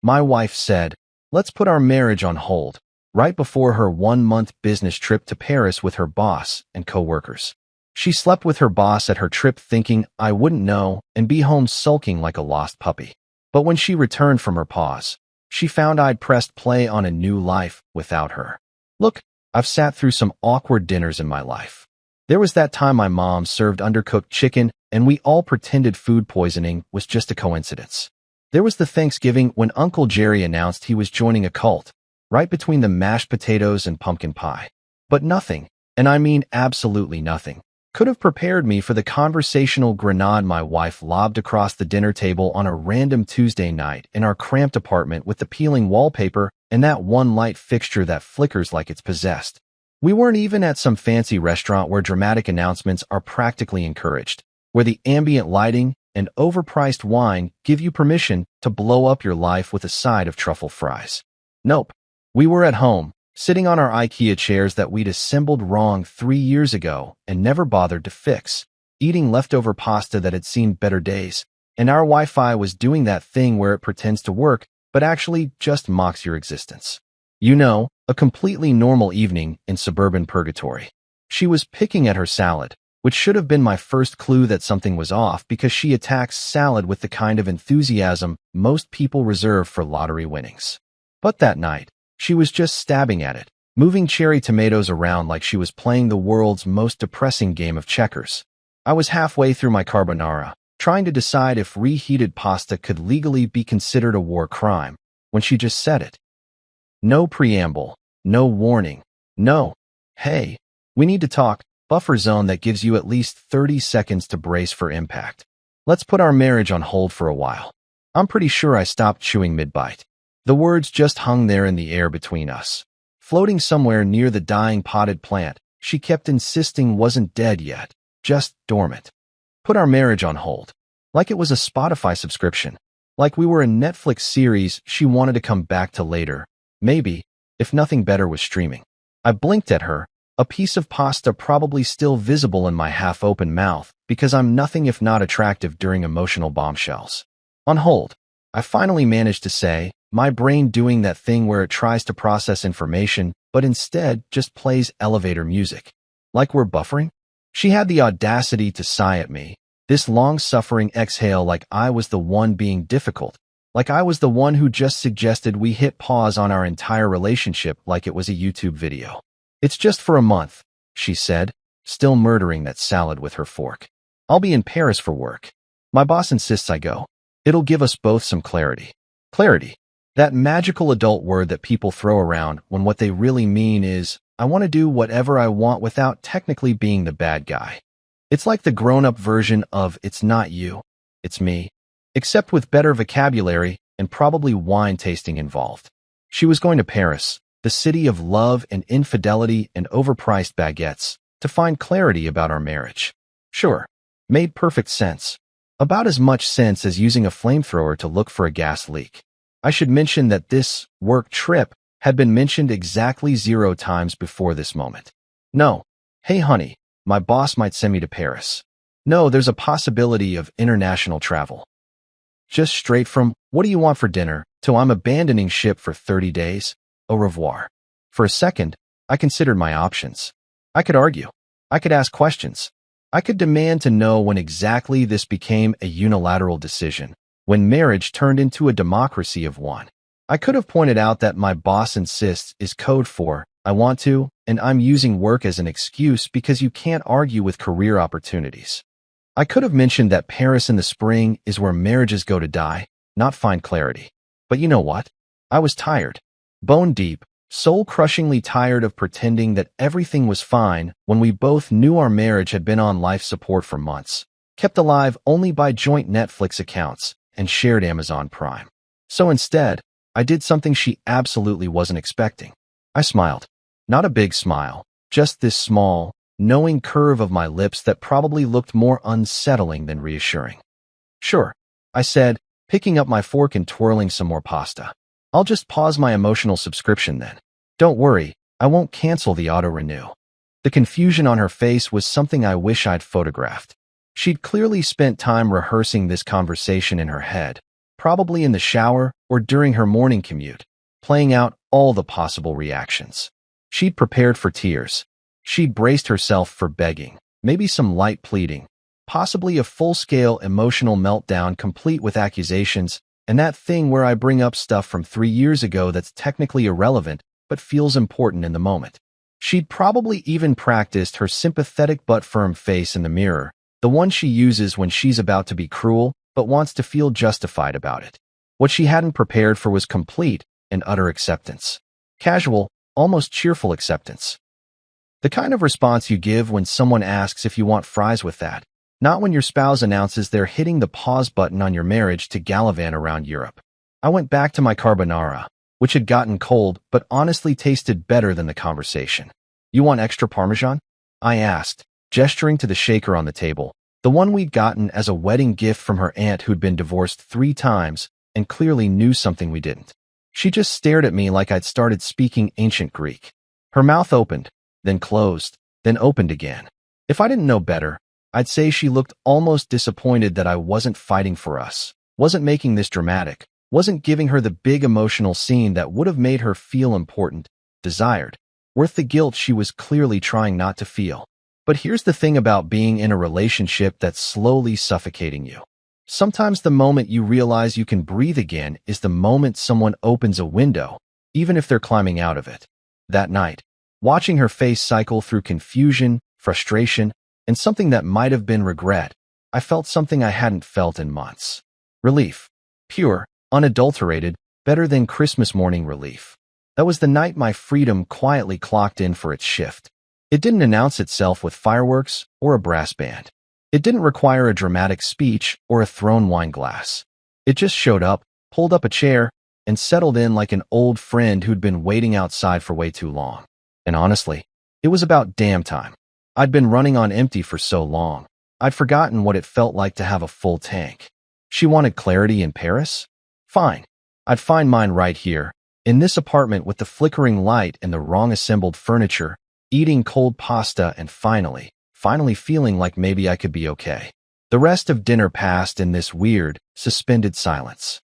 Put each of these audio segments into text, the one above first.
My wife said, "Let's put our marriage on hold," right before her 1-month business trip to Paris with her boss and coworkers. She slept with her boss at her trip thinking I wouldn't know and be home sulking like a lost puppy. But when she returned from her pause, she found I'd pressed play on a new life without her. Look, I've sat through some awkward dinners in my life. There was that time my mom served undercooked chicken and we all pretended food poisoning was just a coincidence. There was the Thanksgiving when Uncle Jerry announced he was joining a cult, right between the mashed potatoes and pumpkin pie. But nothing, and I mean absolutely nothing, could have prepared me for the conversational grenade my wife lobbed across the dinner table on a random Tuesday night in our cramped apartment with the peeling wallpaper and that one light fixture that flickers like it's possessed. We weren't even at some fancy restaurant where dramatic announcements are practically encouraged, where the ambient lighting and overpriced wine give you permission to blow up your life with a side of truffle fries. Nope. We were at home, sitting on our IKEA chairs that we'd assembled wrong 3 years ago and never bothered to fix, eating leftover pasta that had seen better days, and our Wi-Fi was doing that thing where it pretends to work but actually just mocks your existence. You know, a completely normal evening in suburban purgatory. She was picking at her salad, which should have been my first clue that something was off because she attacks salad with the kind of enthusiasm most people reserve for lottery winnings. But that night, she was just stabbing at it, moving cherry tomatoes around like she was playing the world's most depressing game of checkers. I was halfway through my carbonara, trying to decide if reheated pasta could legally be considered a war crime, when she just said it. No preamble, no warning, no, "Hey, we need to talk," buffer zone that gives you at least 30 seconds to brace for impact. Let's put our marriage on hold for a while. I'm pretty sure I stopped chewing mid-bite. The words just hung there in the air between us. Floating somewhere near the dying potted plant, she kept insisting wasn't dead yet, just dormant. Put our marriage on hold. Like it was a Spotify subscription. Like we were a Netflix series she wanted to come back to later. Maybe, if nothing better was streaming. I blinked at her, a piece of pasta probably still visible in my half-open mouth because I'm nothing if not attractive during emotional bombshells. On hold, I finally managed to say, my brain doing that thing where it tries to process information but instead just plays elevator music. Like we're buffering? She had the audacity to sigh at me, this long-suffering exhale like I was the one being difficult, like I was the one who just suggested we hit pause on our entire relationship like it was a YouTube video. "It's just for a month," she said, still murdering that salad with her fork. "I'll be in Paris for work. My boss insists I go. It'll give us both some clarity." Clarity. That magical adult word that people throw around when what they really mean is, I want to do whatever I want without technically being the bad guy. It's like the grown-up version of "it's not you, it's me," except with better vocabulary and probably wine tasting involved. She was going to Paris, the city of love and infidelity and overpriced baguettes, to find clarity about our marriage. Sure, made perfect sense. About as much sense as using a flamethrower to look for a gas leak. I should mention that this work trip had been mentioned exactly 0 times before this moment. No, "Hey honey, my boss might send me to Paris." No, there's a possibility of international travel. Just straight from, "What do you want for dinner?" to "I'm abandoning ship for 30 days. Au revoir." For a second, I considered my options. I could argue. I could ask questions. I could demand to know when exactly this became a unilateral decision, when marriage turned into a democracy of one. I could have pointed out that "my boss insists" is code for "I want to," and I'm using work as an excuse because you can't argue with career opportunities. I could have mentioned that Paris in the spring is where marriages go to die, not find clarity. But you know what? I was tired. Bone deep, soul-crushingly tired of pretending that everything was fine when we both knew our marriage had been on life support for months, kept alive only by joint Netflix accounts and shared Amazon Prime. So instead, I did something she absolutely wasn't expecting. I smiled. Not a big smile, just this small, knowing curve of my lips that probably looked more unsettling than reassuring. "Sure," I said, picking up my fork and twirling some more pasta. "I'll just pause my emotional subscription then. Don't worry, I won't cancel the auto-renew." The confusion on her face was something I wish I'd photographed. She'd clearly spent time rehearsing this conversation in her head, probably in the shower or during her morning commute, playing out all the possible reactions. She'd prepared for tears. She'd braced herself for begging, maybe some light pleading, possibly a full-scale emotional meltdown complete with accusations, and that thing where I bring up stuff from 3 years ago that's technically irrelevant but feels important in the moment. She'd probably even practiced her sympathetic but firm face in the mirror, the one she uses when she's about to be cruel but wants to feel justified about it. What she hadn't prepared for was complete and utter acceptance. Casual, almost cheerful acceptance. The kind of response you give when someone asks if you want fries with that, not when your spouse announces they're hitting the pause button on your marriage to gallivant around Europe. I went back to my carbonara, which had gotten cold but honestly tasted better than the conversation. "You want extra Parmesan?" I asked, gesturing to the shaker on the table, the one we'd gotten as a wedding gift from her aunt who'd been divorced 3 times and clearly knew something we didn't. She just stared at me like I'd started speaking ancient Greek. Her mouth opened, then closed, then opened again. If I didn't know better, I'd say she looked almost disappointed that I wasn't fighting for us, wasn't making this dramatic, wasn't giving her the big emotional scene that would have made her feel important, desired, worth the guilt she was clearly trying not to feel. But here's the thing about being in a relationship that's slowly suffocating you. Sometimes the moment you realize you can breathe again is the moment someone opens a window, even if they're climbing out of it. That night, watching her face cycle through confusion, frustration, and something that might have been regret, I felt something I hadn't felt in months. Relief. Pure, unadulterated, better than Christmas morning relief. That was the night my freedom quietly clocked in for its shift. It didn't announce itself with fireworks or a brass band. It didn't require a dramatic speech or a thrown wine glass. It just showed up, pulled up a chair, and settled in like an old friend who'd been waiting outside for way too long. And honestly, it was about damn time. I'd been running on empty for so long, I'd forgotten what it felt like to have a full tank. She wanted clarity in Paris? Fine. I'd find mine right here, in this apartment with the flickering light and the wrong assembled furniture, eating cold pasta and finally feeling like maybe I could be okay. The rest of dinner passed in this weird, suspended silence.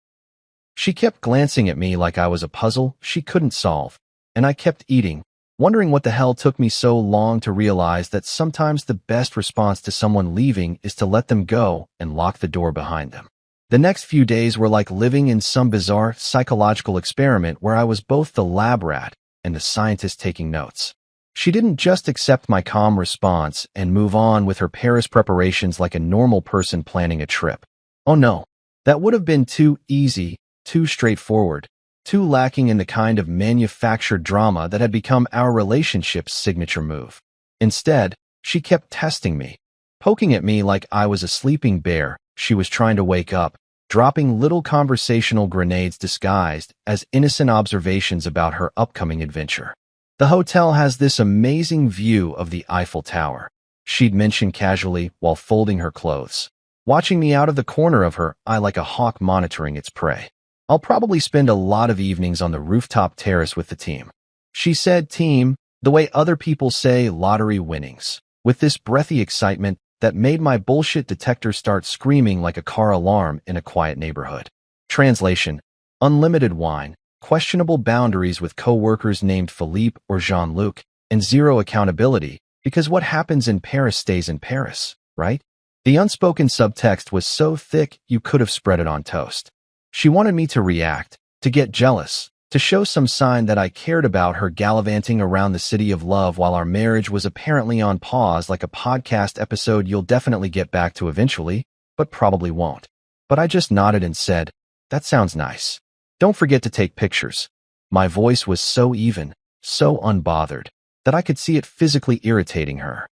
She kept glancing at me like I was a puzzle she couldn't solve, and I kept eating, wondering what the hell took me so long to realize that sometimes the best response to someone leaving is to let them go and lock the door behind them. The next few days were like living in some bizarre psychological experiment where I was both the lab rat and the scientist taking notes. She didn't just accept my calm response and move on with her Paris preparations like a normal person planning a trip. Oh no, that would have been too easy, too straightforward, too lacking in the kind of manufactured drama that had become our relationship's signature move. Instead, she kept testing me, poking at me like I was a sleeping bear she was trying to wake up, dropping little conversational grenades disguised as innocent observations about her upcoming adventure. "The hotel has this amazing view of the Eiffel Tower," she'd mention casually while folding her clothes, watching me out of the corner of her eye like a hawk monitoring its prey. "I'll probably spend a lot of evenings on the rooftop terrace with the team." She said team, the way other people say lottery winnings, with this breathy excitement that made my bullshit detector start screaming like a car alarm in a quiet neighborhood. Translation: unlimited wine, questionable boundaries with co-workers named Philippe or Jean-Luc, and zero accountability, because what happens in Paris stays in Paris, right? The unspoken subtext was so thick you could have spread it on toast. She wanted me to react, to get jealous, to show some sign that I cared about her gallivanting around the city of love while our marriage was apparently on pause like a podcast episode you'll definitely get back to eventually, but probably won't. But I just nodded and said, "That sounds nice. Don't forget to take pictures." My voice was so even, so unbothered, that I could see it physically irritating her.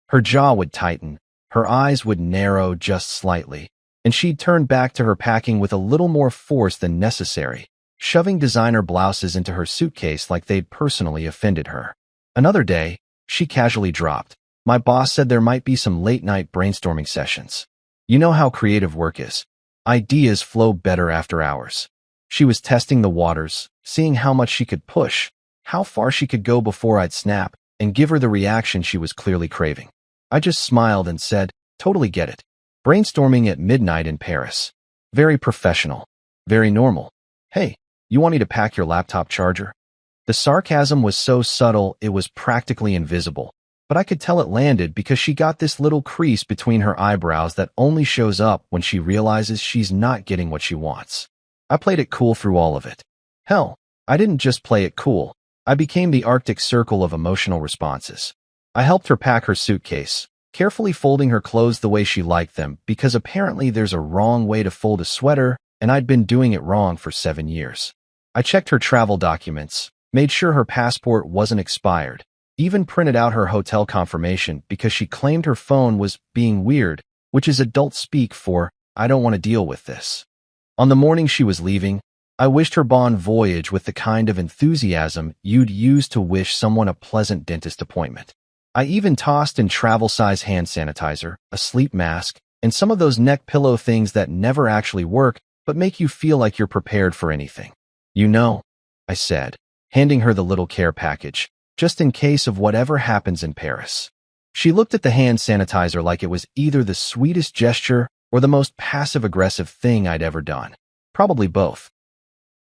Her jaw would tighten, her eyes would narrow just slightly, and she'd turn back to her packing with a little more force than necessary, shoving designer blouses into her suitcase like they'd personally offended her. Another day, she casually dropped, "My boss said there might be some late-night brainstorming sessions. You know how creative work is. Ideas flow better after hours." She was testing the waters, seeing how much she could push, how far she could go before I'd snap and give her the reaction she was clearly craving. I just smiled and said, "Totally get it. Brainstorming at midnight in Paris. Very professional. Very normal. Hey, you want me to pack your laptop charger? The sarcasm was so subtle it was practically invisible, but I could tell it landed because she got this little crease between her eyebrows that only shows up when she realizes she's not getting what she wants. I played it cool through all of it. Hell, I didn't just play it cool. I became the Arctic Circle of emotional responses. I helped her pack her suitcase, carefully folding her clothes the way she liked them because apparently there's a wrong way to fold a sweater and I'd been doing it wrong for 7 years. I checked her travel documents, made sure her passport wasn't expired, even printed out her hotel confirmation because she claimed her phone was being weird, which is adult speak for, I don't want to deal with this. On the morning she was leaving, I wished her bon voyage with the kind of enthusiasm you'd use to wish someone a pleasant dentist appointment. I even tossed in travel-size hand sanitizer, a sleep mask, and some of those neck pillow things that never actually work but make you feel like you're prepared for anything. You know, I said, handing her the little care package, just in case of whatever happens in Paris. She looked at the hand sanitizer like it was either the sweetest gesture or the most passive-aggressive thing I'd ever done. Probably both.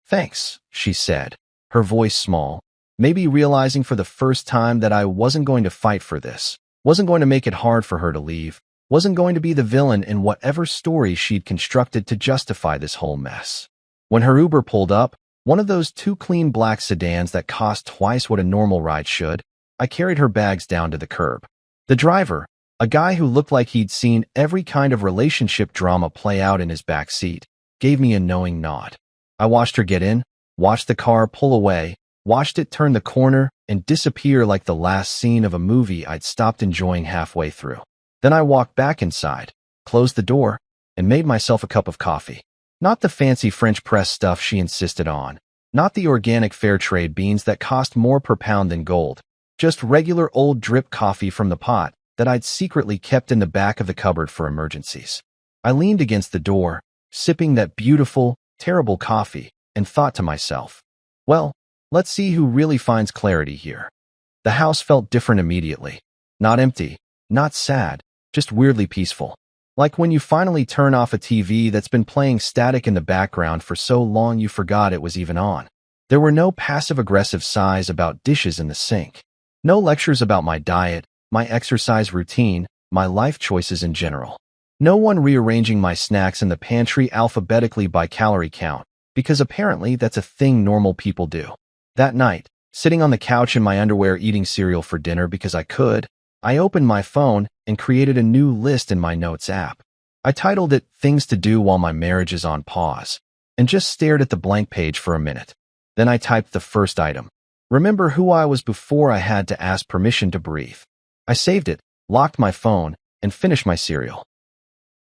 Thanks, she said, her voice small, maybe realizing for the first time that I wasn't going to fight for this, wasn't going to make it hard for her to leave, wasn't going to be the villain in whatever story she'd constructed to justify this whole mess. When her Uber pulled up, one of those two clean black sedans that cost twice what a normal ride should, I carried her bags down to the curb. The driver, a guy who looked like he'd seen every kind of relationship drama play out in his back seat, gave me a knowing nod. I watched her get in, watched the car pull away, watched it turn the corner and disappear like the last scene of a movie I'd stopped enjoying halfway through. Then I walked back inside, closed the door, and made myself a cup of coffee. Not the fancy French press stuff she insisted on, not the organic fair trade beans that cost more per pound than gold, just regular old drip coffee from the pot that I'd secretly kept in the back of the cupboard for emergencies. I leaned against the door, sipping that beautiful, terrible coffee, and thought to myself, well, let's see who really finds clarity here. The house felt different immediately. Not empty, not sad, just weirdly peaceful. Like when you finally turn off a TV that's been playing static in the background for so long you forgot it was even on. There were no passive-aggressive sighs about dishes in the sink. No lectures about my diet, my exercise routine, my life choices in general. No one rearranging my snacks in the pantry alphabetically by calorie count, because apparently that's a thing normal people do. That night, sitting on the couch in my underwear eating cereal for dinner because I could, I opened my phone and created a new list in my Notes app. I titled it Things to Do While My Marriage is on Pause, and just stared at the blank page for a minute. Then I typed the first item. Remember who I was before I had to ask permission to breathe. I saved it, locked my phone, and finished my cereal.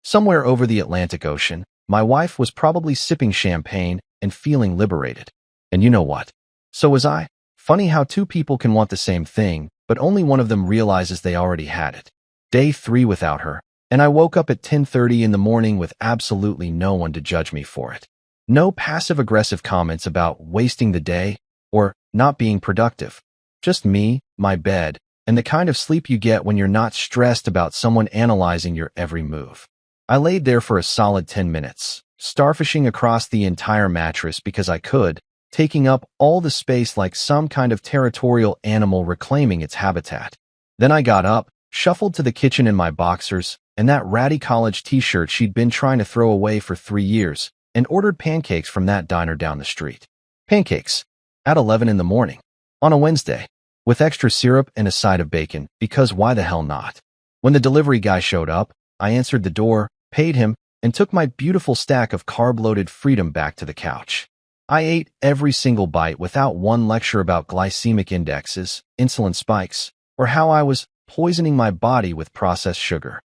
Somewhere over the Atlantic Ocean, my wife was probably sipping champagne and feeling liberated. And you know what? So was I. Funny how two people can want the same thing, but only one of them realizes they already had it. Day 3 without her, and I woke up at 10:30 in the morning with absolutely no one to judge me for it. No passive-aggressive comments about wasting the day or not being productive. Just me, my bed, and the kind of sleep you get when you're not stressed about someone analyzing your every move. I laid there for a solid 10 minutes, starfishing across the entire mattress because I could, taking up all the space like some kind of territorial animal reclaiming its habitat. Then I got up, shuffled to the kitchen in my boxers and that ratty college t-shirt she'd been trying to throw away for 3 years, and ordered pancakes from that diner down the street. Pancakes. At 11 in the morning. On a Wednesday. With extra syrup and a side of bacon, because why the hell not? When the delivery guy showed up, I answered the door, paid him, and took my beautiful stack of carb-loaded freedom back to the couch. I ate every single bite without one lecture about glycemic indexes, insulin spikes, or how I was poisoning my body with processed sugar.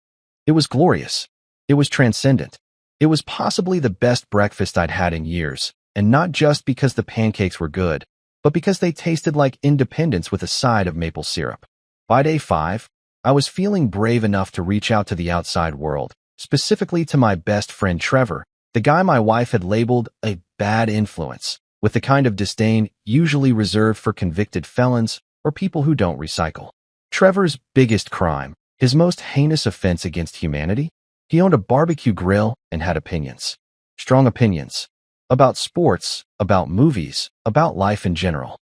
It was glorious. It was transcendent. It was possibly the best breakfast I'd had in years, and not just because the pancakes were good, but because they tasted like independence with a side of maple syrup. By day 5, I was feeling brave enough to reach out to the outside world, specifically to my best friend Trevor, the guy my wife had labeled a bad influence, with the kind of disdain usually reserved for convicted felons or people who don't recycle. Trevor's biggest crime, his most heinous offense against humanity? He owned a barbecue grill and had opinions. strong opinions. About sports, about movies, about life in general.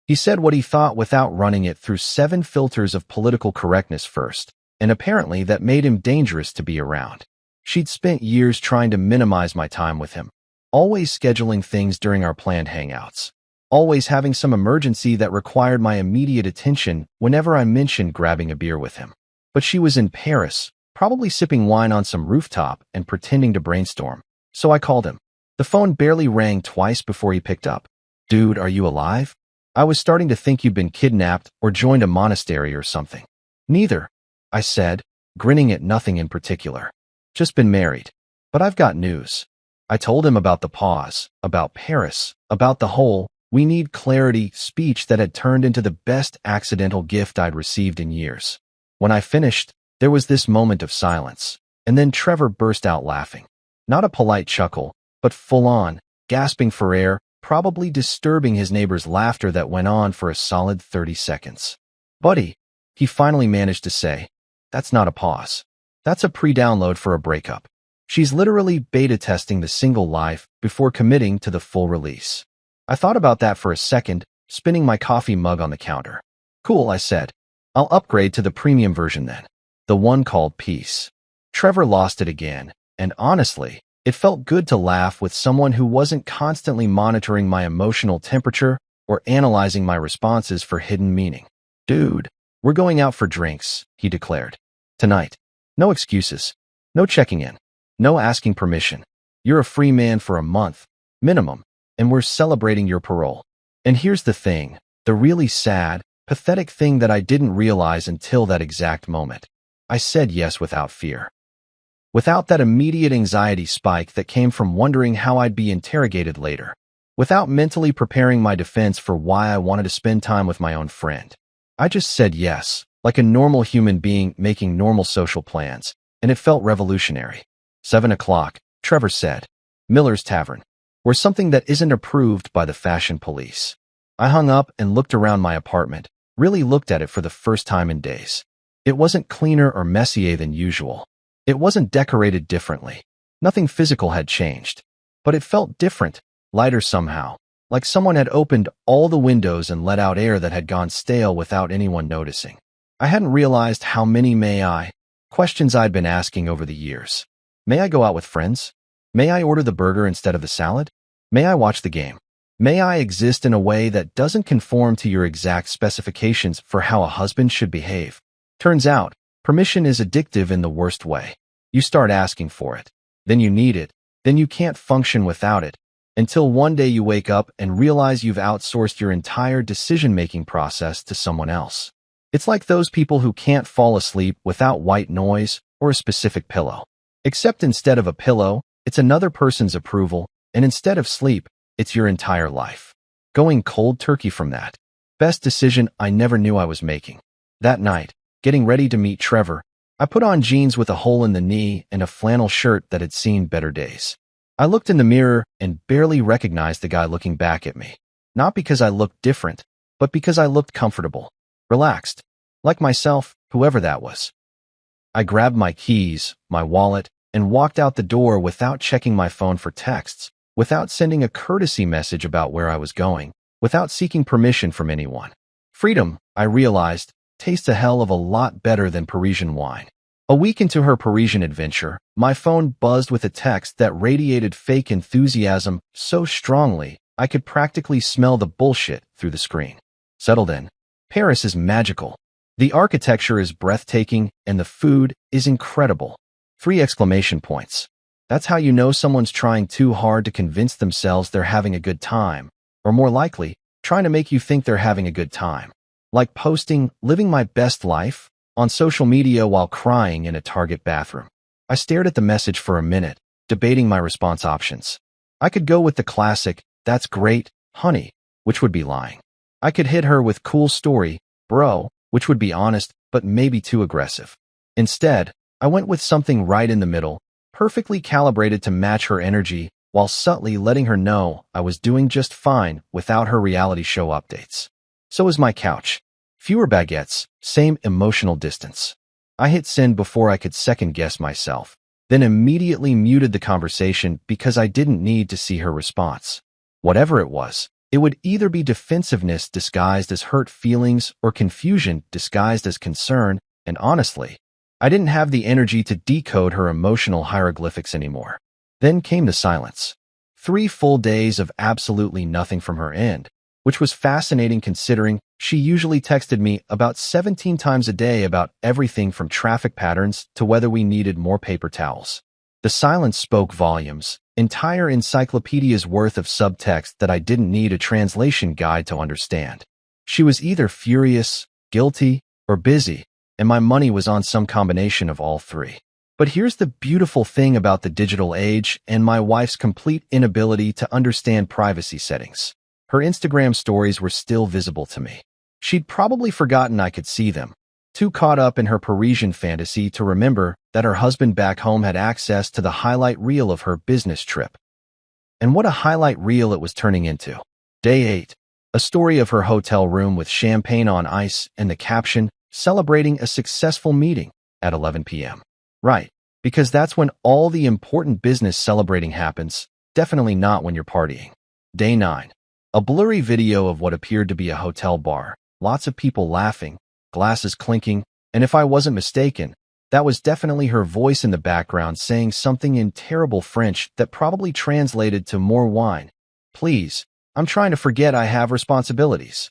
He said what he thought without running it through 7 filters of political correctness first, and apparently that made him dangerous to be around. She'd spent years trying to minimize my time with him, always scheduling things during our planned hangouts, always having some emergency that required my immediate attention whenever I mentioned grabbing a beer with him. But she was in Paris, probably sipping wine on some rooftop and pretending to brainstorm. So I called him. The phone barely rang twice before he picked up. "Dude, are you alive? I was starting to think you'd been kidnapped or joined a monastery or something." "Neither," I said, grinning at nothing in particular. "Just been married. But I've got news." I told him about the pause, about Paris, about the whole "we need clarity" speech that had turned into the best accidental gift I'd received in years. When I finished, there was this moment of silence, and then Trevor burst out laughing. Not a polite chuckle, but full-on, gasping for air, probably disturbing his neighbor's laughter that went on for a solid 30 seconds. "Buddy," he finally managed to say, "that's not a pause. That's a pre-download for a breakup. She's literally beta testing the single life before committing to the full release." I thought about that for a second, spinning my coffee mug on the counter. "Cool," I said. "I'll upgrade to the premium version then. The one called Peace." Trevor lost it again, and honestly, it felt good to laugh with someone who wasn't constantly monitoring my emotional temperature or analyzing my responses for hidden meaning. "Dude, we're going out for drinks," he declared. "Tonight. No excuses. No checking in. No asking permission. You're a free man for a month, minimum, and we're celebrating your parole." And here's the thing, the really sad, pathetic thing that I didn't realize until that exact moment. I said yes without fear. Without that immediate anxiety spike that came from wondering how I'd be interrogated later. Without mentally preparing my defense for why I wanted to spend time with my own friend. I just said yes, like a normal human being making normal social plans, and it felt revolutionary. 7 o'clock, Trevor said. "Miller's Tavern. Or something that isn't approved by the fashion police." I hung up and looked around my apartment, really looked at it for the first time in days. It wasn't cleaner or messier than usual. It wasn't decorated differently. Nothing physical had changed. But it felt different, lighter somehow, like someone had opened all the windows and let out air that had gone stale without anyone noticing. I hadn't realized how many questions I'd been asking over the years. May I go out with friends? May I order the burger instead of the salad? May I watch the game? May I exist in a way that doesn't conform to your exact specifications for how a husband should behave? Turns out, permission is addictive in the worst way. You start asking for it. Then you need it. Then you can't function without it. Until one day you wake up and realize you've outsourced your entire decision-making process to someone else. It's like those people who can't fall asleep without white noise or a specific pillow. Except instead of a pillow, it's another person's approval, and instead of sleep, it's your entire life. Going cold turkey from that. Best decision I never knew I was making. That night, getting ready to meet Trevor, I put on jeans with a hole in the knee and a flannel shirt that had seen better days. I looked in the mirror and barely recognized the guy looking back at me. Not because I looked different, but because I looked comfortable, relaxed, like myself, whoever that was. I grabbed my keys, my wallet, and walked out the door without checking my phone for texts, without sending a courtesy message about where I was going, without seeking permission from anyone. Freedom, I realized, tastes a hell of a lot better than Parisian wine. A week into her Parisian adventure, my phone buzzed with a text that radiated fake enthusiasm so strongly I could practically smell the bullshit through the screen. "Settled in. Paris is magical. The architecture is breathtaking and the food is incredible." 3 exclamation points. That's how you know someone's trying too hard to convince themselves they're having a good time, or more likely, trying to make you think they're having a good time. Like posting, "living my best life," on social media while crying in a Target bathroom. I stared at the message for a minute, debating my response options. I could go with the classic, "That's great, honey," which would be lying. I could hit her with "cool story, bro," which would be honest, but maybe too aggressive. Instead, I went with something right in the middle, perfectly calibrated to match her energy, while subtly letting her know I was doing just fine without her reality show updates. So is my couch. Fewer baguettes, same emotional distance. I hit send before I could second-guess myself. then immediately muted the conversation because I didn't need to see her response. Whatever it was, it would either be defensiveness disguised as hurt feelings or confusion disguised as concern, and honestly, I didn't have the energy to decode her emotional hieroglyphics anymore. Then came the silence. 3 full days of absolutely nothing from her end, which was fascinating considering she usually texted me about 17 times a day about everything from traffic patterns to whether we needed more paper towels. The silence spoke volumes, entire encyclopedias worth of subtext that I didn't need a translation guide to understand. She was either furious, guilty, or busy, and my money was on some combination of all three. But here's the beautiful thing about the digital age and my wife's complete inability to understand privacy settings. Her Instagram stories were still visible to me. She'd probably forgotten I could see them, too caught up in her Parisian fantasy to remember that her husband back home had access to the highlight reel of her business trip. And what a highlight reel it was turning into. Day 8. A story of her hotel room with champagne on ice and the caption, "Celebrating a successful meeting" at 11 p.m. Right, because that's when all the important business celebrating happens, definitely not when you're partying. Day 9. A blurry video of what appeared to be a hotel bar, lots of people laughing, glasses clinking, and if I wasn't mistaken, that was definitely her voice in the background saying something in terrible French that probably translated to "more wine. Please, I'm trying to forget I have responsibilities."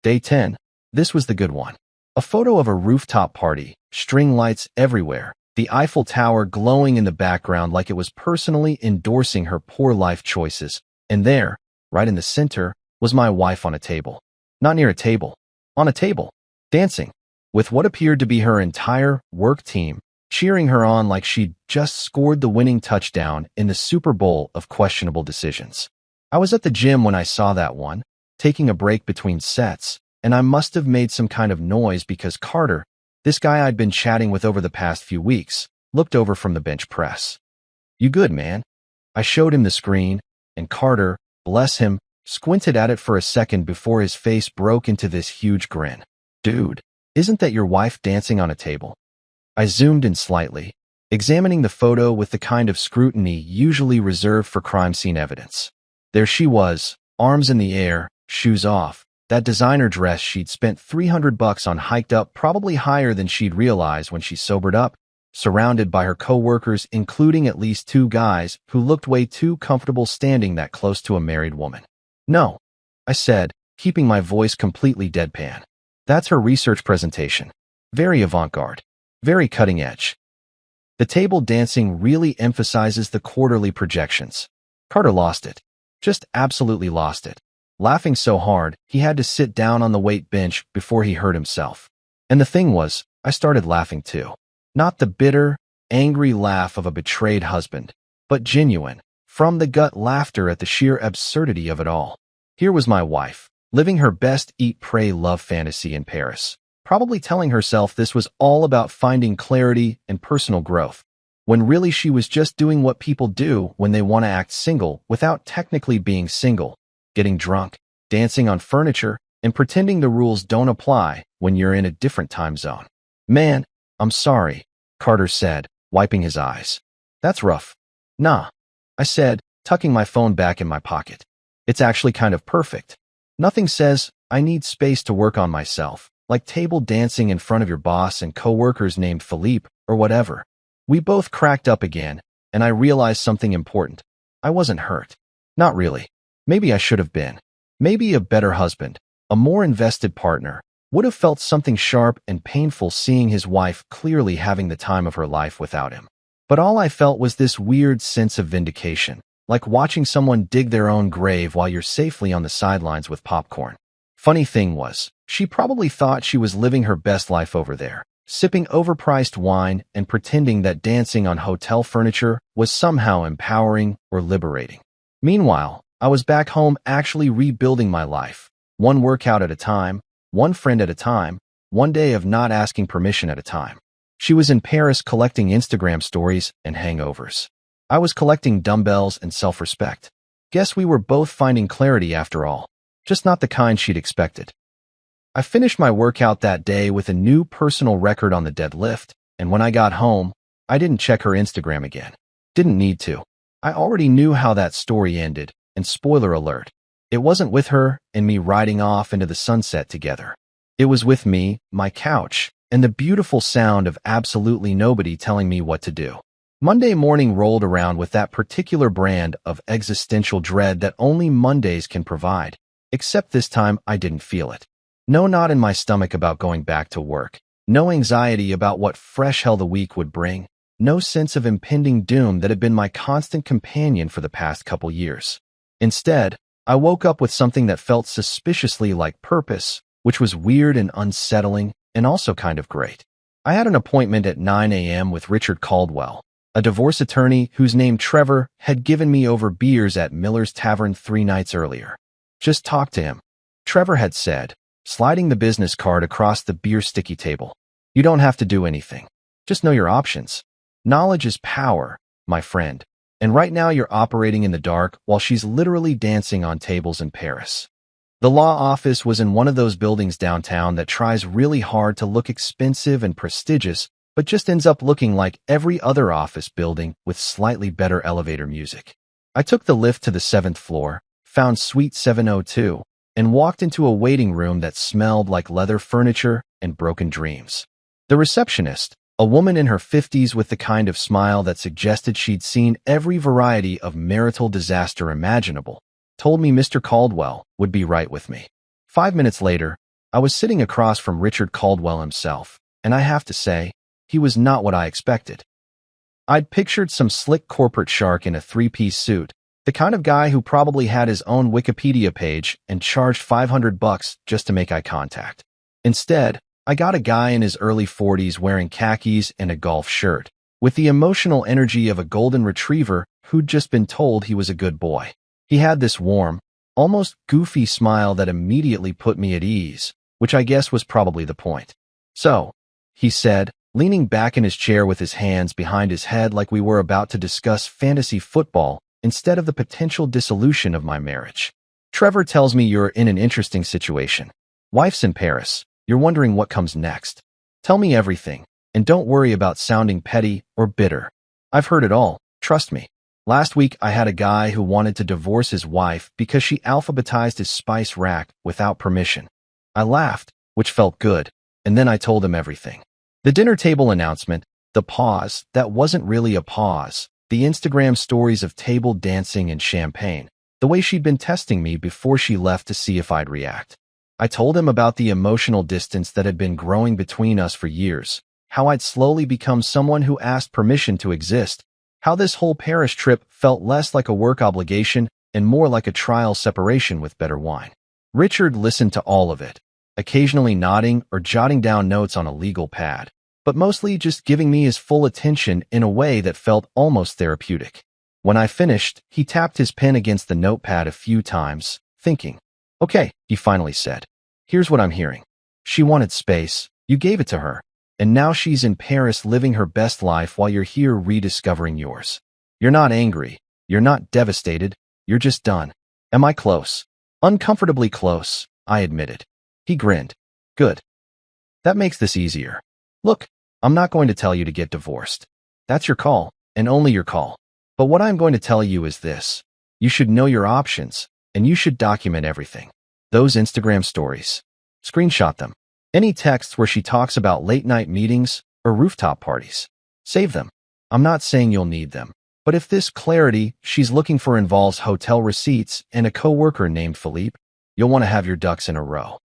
Day 10. This was the good one. A photo of a rooftop party, string lights everywhere, the Eiffel Tower glowing in the background like it was personally endorsing her poor life choices, and there, right in the center, was my wife on a table. Not near a table. On a table. Dancing. With what appeared to be her entire work team, cheering her on like she'd just scored the winning touchdown in the Super Bowl of questionable decisions. I was at the gym when I saw that one, taking a break between sets, and I must have made some kind of noise because Carter, this guy I'd been chatting with over the past few weeks, looked over from the bench press. "You good, man?" I showed him the screen, and Carter, bless him, squinted at it for a second before his face broke into this huge grin. "Dude, isn't that your wife dancing on a table?" I zoomed in slightly, examining the photo with the kind of scrutiny usually reserved for crime scene evidence. There she was, arms in the air, shoes off, that designer dress she'd spent $300 on hiked up probably higher than she'd realized when she sobered up, surrounded by her co-workers including at least 2 guys who looked way too comfortable standing that close to a married woman. "No," I said, keeping my voice completely deadpan. "That's her research presentation. Very avant-garde. Very cutting edge." The table dancing really emphasizes the quarterly projections. Carter lost it. Just absolutely lost it. Laughing so hard, he had to sit down on the weight bench before he hurt himself. And the thing was, I started laughing too. Not the bitter, angry laugh of a betrayed husband, but genuine, from-the-gut laughter at the sheer absurdity of it all. Here was my wife, living her best eat, pray, love fantasy in Paris, probably telling herself this was all about finding clarity and personal growth, when really she was just doing what people do when they want to act single without technically being single, getting drunk, dancing on furniture, and pretending the rules don't apply when you're in a different time zone. "Man, I'm sorry," Carter said, wiping his eyes. "That's rough." "Nah," I said, tucking my phone back in my pocket. "It's actually kind of perfect. Nothing says I need space to work on myself, like table dancing in front of your boss and coworkers named Philippe or whatever." We both cracked up again, and I realized something important. I wasn't hurt. Not really. Maybe I should have been. Maybe a better husband, a more invested partner, would have felt something sharp and painful seeing his wife clearly having the time of her life without him. But all I felt was this weird sense of vindication, like watching someone dig their own grave while you're safely on the sidelines with popcorn. Funny thing was, she probably thought she was living her best life over there, sipping overpriced wine and pretending that dancing on hotel furniture was somehow empowering or liberating. Meanwhile, I was back home actually rebuilding my life, one workout at a time, one friend at a time, one day of not asking permission at a time. She was in Paris collecting Instagram stories and hangovers. I was collecting dumbbells and self-respect. Guess we were both finding clarity after all, just not the kind she'd expected. I finished my workout that day with a new personal record on the deadlift, and when I got home, I didn't check her Instagram again. Didn't need to. I already knew how that story ended, and spoiler alert, it wasn't with her and me riding off into the sunset together. It was with me, my couch, and the beautiful sound of absolutely nobody telling me what to do. Monday morning rolled around with that particular brand of existential dread that only Mondays can provide, except this time I didn't feel it. No knot in my stomach about going back to work. No anxiety about what fresh hell the week would bring. No sense of impending doom that had been my constant companion for the past couple years. Instead, I woke up with something that felt suspiciously like purpose, which was weird and unsettling, and also kind of great. I had an appointment at 9 a.m. with Richard Caldwell, a divorce attorney whose name Trevor had given me over beers at Miller's Tavern 3 nights earlier. Just talk to him, Trevor had said, sliding the business card across the beer sticky table. You don't have to do anything. Just know your options. Knowledge is power, my friend. And right now you're operating in the dark while she's literally dancing on tables in Paris. The law office was in one of those buildings downtown that tries really hard to look expensive and prestigious, but just ends up looking like every other office building with slightly better elevator music. I took the lift to the 7th floor, found Suite 702, and walked into a waiting room that smelled like leather furniture and broken dreams. The receptionist, a woman in her 50s with the kind of smile that suggested she'd seen every variety of marital disaster imaginable, told me Mr. Caldwell would be right with me. 5 minutes later, I was sitting across from Richard Caldwell himself, and I have to say, he was not what I expected. I'd pictured some slick corporate shark in a 3-piece suit, the kind of guy who probably had his own Wikipedia page and charged $500 just to make eye contact. Instead, I got a guy in his early 40s wearing khakis and a golf shirt, with the emotional energy of a golden retriever who'd just been told he was a good boy. He had this warm, almost goofy smile that immediately put me at ease, which I guess was probably the point. So, he said, leaning back in his chair with his hands behind his head like we were about to discuss fantasy football instead of the potential dissolution of my marriage. Trevor tells me you're in an interesting situation. Wife's in Paris. You're wondering what comes next. Tell me everything, and don't worry about sounding petty or bitter. I've heard it all, trust me. Last week I had a guy who wanted to divorce his wife because she alphabetized his spice rack without permission. I laughed, which felt good, and then I told him everything. The dinner table announcement, the pause that wasn't really a pause, the Instagram stories of table dancing and champagne, the way she'd been testing me before she left to see if I'd react. I told him about the emotional distance that had been growing between us for years, how I'd slowly become someone who asked permission to exist, how this whole Paris trip felt less like a work obligation and more like a trial separation with better wine. Richard listened to all of it, occasionally nodding or jotting down notes on a legal pad, but mostly just giving me his full attention in a way that felt almost therapeutic. When I finished, he tapped his pen against the notepad a few times, thinking. Okay, he finally said. Here's what I'm hearing. She wanted space, you gave it to her, and now she's in Paris living her best life while you're here rediscovering yours. You're not angry, you're not devastated, you're just done. Am I close? Uncomfortably close, I admitted. He grinned. Good. That makes this easier. Look, I'm not going to tell you to get divorced. That's your call, and only your call. But what I'm going to tell you is this. You should know your options, and you should document everything. Those Instagram stories. Screenshot them. Any texts where she talks about late-night meetings or rooftop parties. Save them. I'm not saying you'll need them, but if this clarity she's looking for involves hotel receipts and a coworker named Philippe, you'll want to have your ducks in a row.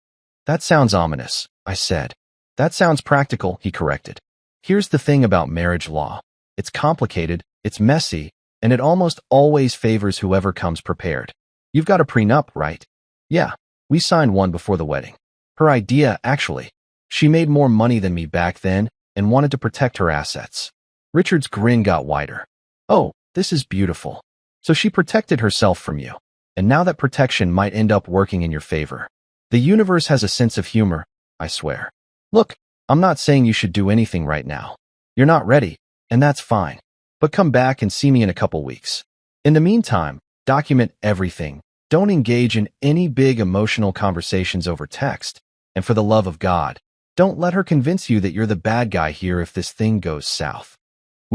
That sounds ominous, I said. That sounds practical, he corrected. Here's the thing about marriage law. It's complicated, it's messy, and it almost always favors whoever comes prepared. You've got a prenup, right? Yeah, we signed one before the wedding. Her idea, actually. She made more money than me back then and wanted to protect her assets. Richard's grin got wider. Oh, this is beautiful. So she protected herself from you. And now that protection might end up working in your favor. The universe has a sense of humor, I swear. Look, I'm not saying you should do anything right now. You're not ready, and that's fine. But come back and see me in a couple weeks. In the meantime, document everything. Don't engage in any big emotional conversations over text. And for the love of God, don't let her convince you that you're the bad guy here if this thing goes south.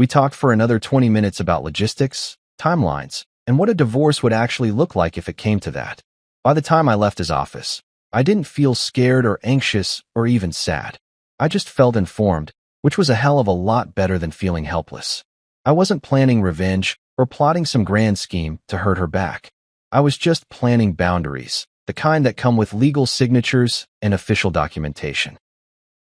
We talked for another 20 minutes about logistics, timelines, and what a divorce would actually look like if it came to that. By the time I left his office, I didn't feel scared or anxious or even sad. I just felt informed, which was a hell of a lot better than feeling helpless. I wasn't planning revenge or plotting some grand scheme to hurt her back. I was just planning boundaries, the kind that come with legal signatures and official documentation.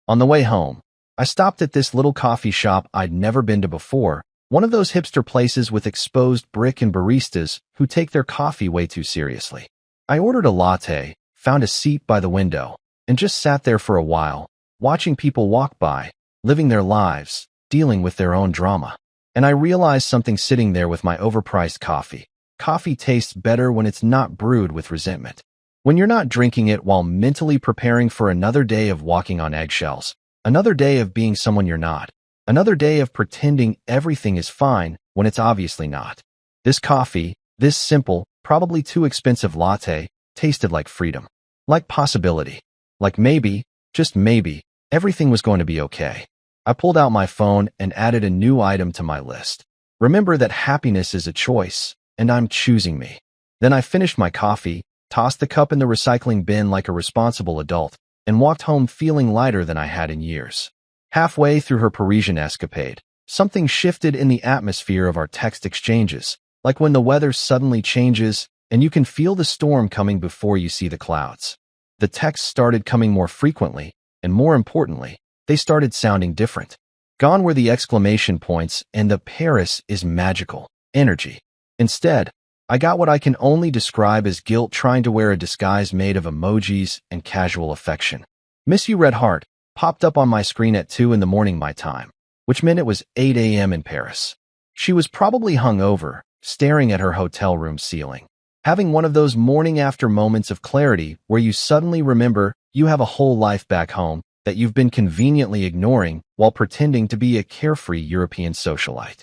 On the way home, I stopped at this little coffee shop I'd never been to before, one of those hipster places with exposed brick and baristas who take their coffee way too seriously. I ordered a latte, found a seat by the window, and just sat there for a while, watching people walk by, living their lives, dealing with their own drama. And I realized something sitting there with my overpriced coffee. Coffee tastes better when it's not brewed with resentment. When you're not drinking it while mentally preparing for another day of walking on eggshells, another day of being someone you're not, another day of pretending everything is fine when it's obviously not. This coffee, this simple, probably too expensive latte, tasted like freedom, like possibility, like maybe, just maybe, everything was going to be okay. I pulled out my phone and added a new item to my list. Remember that happiness is a choice, and I'm choosing me. Then I finished my coffee, tossed the cup in the recycling bin like a responsible adult, and walked home feeling lighter than I had in years. Halfway through her Parisian escapade, something shifted in the atmosphere of our text exchanges, like when the weather suddenly changes and you can feel the storm coming before you see the clouds. The texts started coming more frequently, and more importantly, they started sounding different. Gone were the exclamation points and the Paris is magical energy. Instead, I got what I can only describe as guilt trying to wear a disguise made of emojis and casual affection. Miss You Red Heart popped up on my screen at 2 in the morning my time, which meant it was 8 a.m. in Paris. She was probably hungover, staring at her hotel room ceiling, having one of those morning after moments of clarity where you suddenly remember you have a whole life back home that you've been conveniently ignoring while pretending to be a carefree European socialite.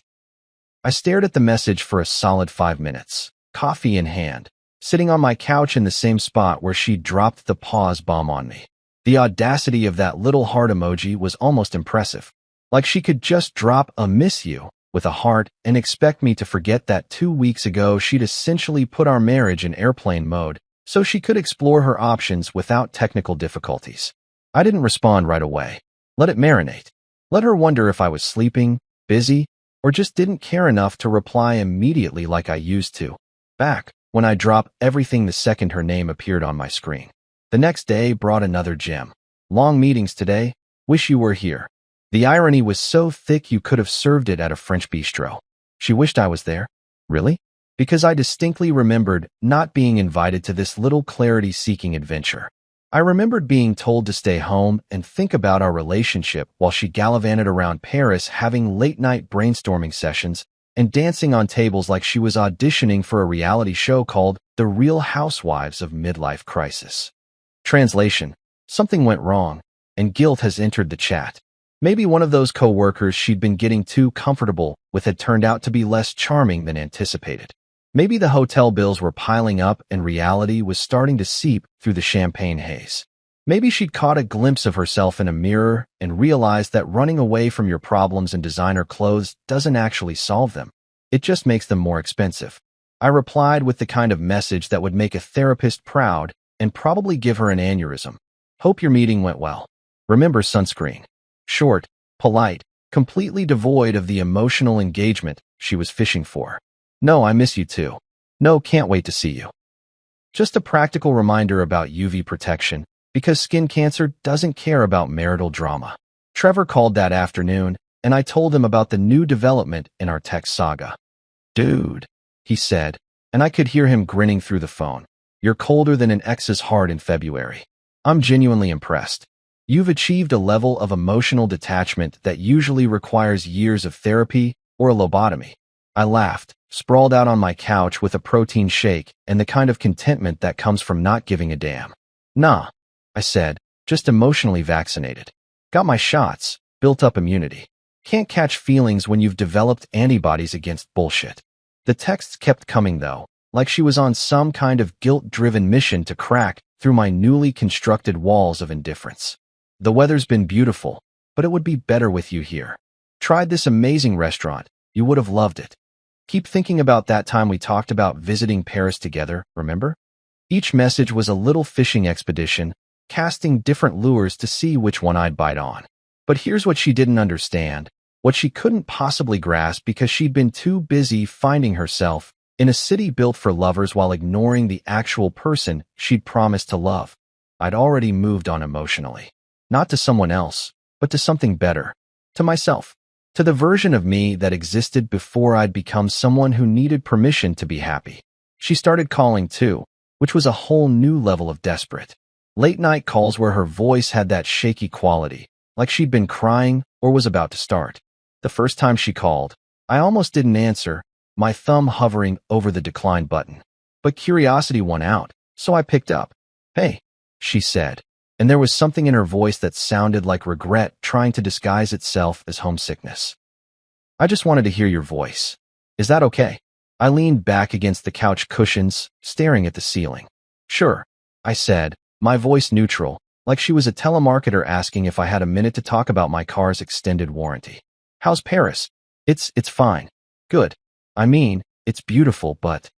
I stared at the message for a solid 5 minutes, coffee in hand, sitting on my couch in the same spot where she dropped the pause bomb on me. The audacity of that little heart emoji was almost impressive. Like she could just drop a miss you with a heart and expect me to forget that 2 weeks ago she'd essentially put our marriage in airplane mode so she could explore her options without technical difficulties. I didn't respond right away. Let it marinate. Let her wonder if I was sleeping, busy, or just didn't care enough to reply immediately like I used to, back when I dropped everything the second her name appeared on my screen. The next day brought another gem. Long meetings today. Wish you were here. The irony was so thick you could have served it at a French bistro. She wished I was there. Really? Because I distinctly remembered not being invited to this little clarity-seeking adventure. I remembered being told to stay home and think about our relationship while she gallivanted around Paris having late-night brainstorming sessions and dancing on tables like she was auditioning for a reality show called The Real Housewives of Midlife Crisis. Translation: something went wrong, and guilt has entered the chat. Maybe one of those co-workers she'd been getting too comfortable with had turned out to be less charming than anticipated. Maybe the hotel bills were piling up and reality was starting to seep through the champagne haze. Maybe she'd caught a glimpse of herself in a mirror and realized that running away from your problems and designer clothes doesn't actually solve them. It just makes them more expensive. I replied with the kind of message that would make a therapist proud and probably give her an aneurysm. Hope your meeting went well. Remember sunscreen. Short, polite, completely devoid of the emotional engagement she was fishing for. No, I miss you too. No, can't wait to see you. Just a practical reminder about UV protection, because skin cancer doesn't care about marital drama. Trevor called that afternoon, and I told him about the new development in our tech saga. Dude, he said, and I could hear him grinning through the phone. You're colder than an ex's heart in February. I'm genuinely impressed. You've achieved a level of emotional detachment that usually requires years of therapy or a lobotomy. I laughed, sprawled out on my couch with a protein shake and the kind of contentment that comes from not giving a damn. Nah, I said, just emotionally vaccinated. Got my shots, built up immunity. Can't catch feelings when you've developed antibodies against bullshit. The texts kept coming though, like she was on some kind of guilt-driven mission to crack through my newly constructed walls of indifference. The weather's been beautiful, but it would be better with you here. Tried this amazing restaurant. You would have loved it. Keep thinking about that time we talked about visiting Paris together, remember? Each message was a little fishing expedition, casting different lures to see which one I'd bite on. But here's what she didn't understand, what she couldn't possibly grasp because she'd been too busy finding herself in a city built for lovers while ignoring the actual person she'd promised to love. I'd already moved on emotionally. Not to someone else, but to something better. To myself. To the version of me that existed before I'd become someone who needed permission to be happy. She started calling too, which was a whole new level of desperate. Late-night calls where her voice had that shaky quality, like she'd been crying or was about to start. The first time she called, I almost didn't answer, my thumb hovering over the decline button. But curiosity won out, so I picked up. "Hey," she said, and there was something in her voice that sounded like regret trying to disguise itself as homesickness. "I just wanted to hear your voice. Is that okay?" I leaned back against the couch cushions, staring at the ceiling. "Sure," I said, my voice neutral, like she was a telemarketer asking if I had a minute to talk about my car's extended warranty. "How's Paris?" It's fine. Good. I mean, it's beautiful, but..."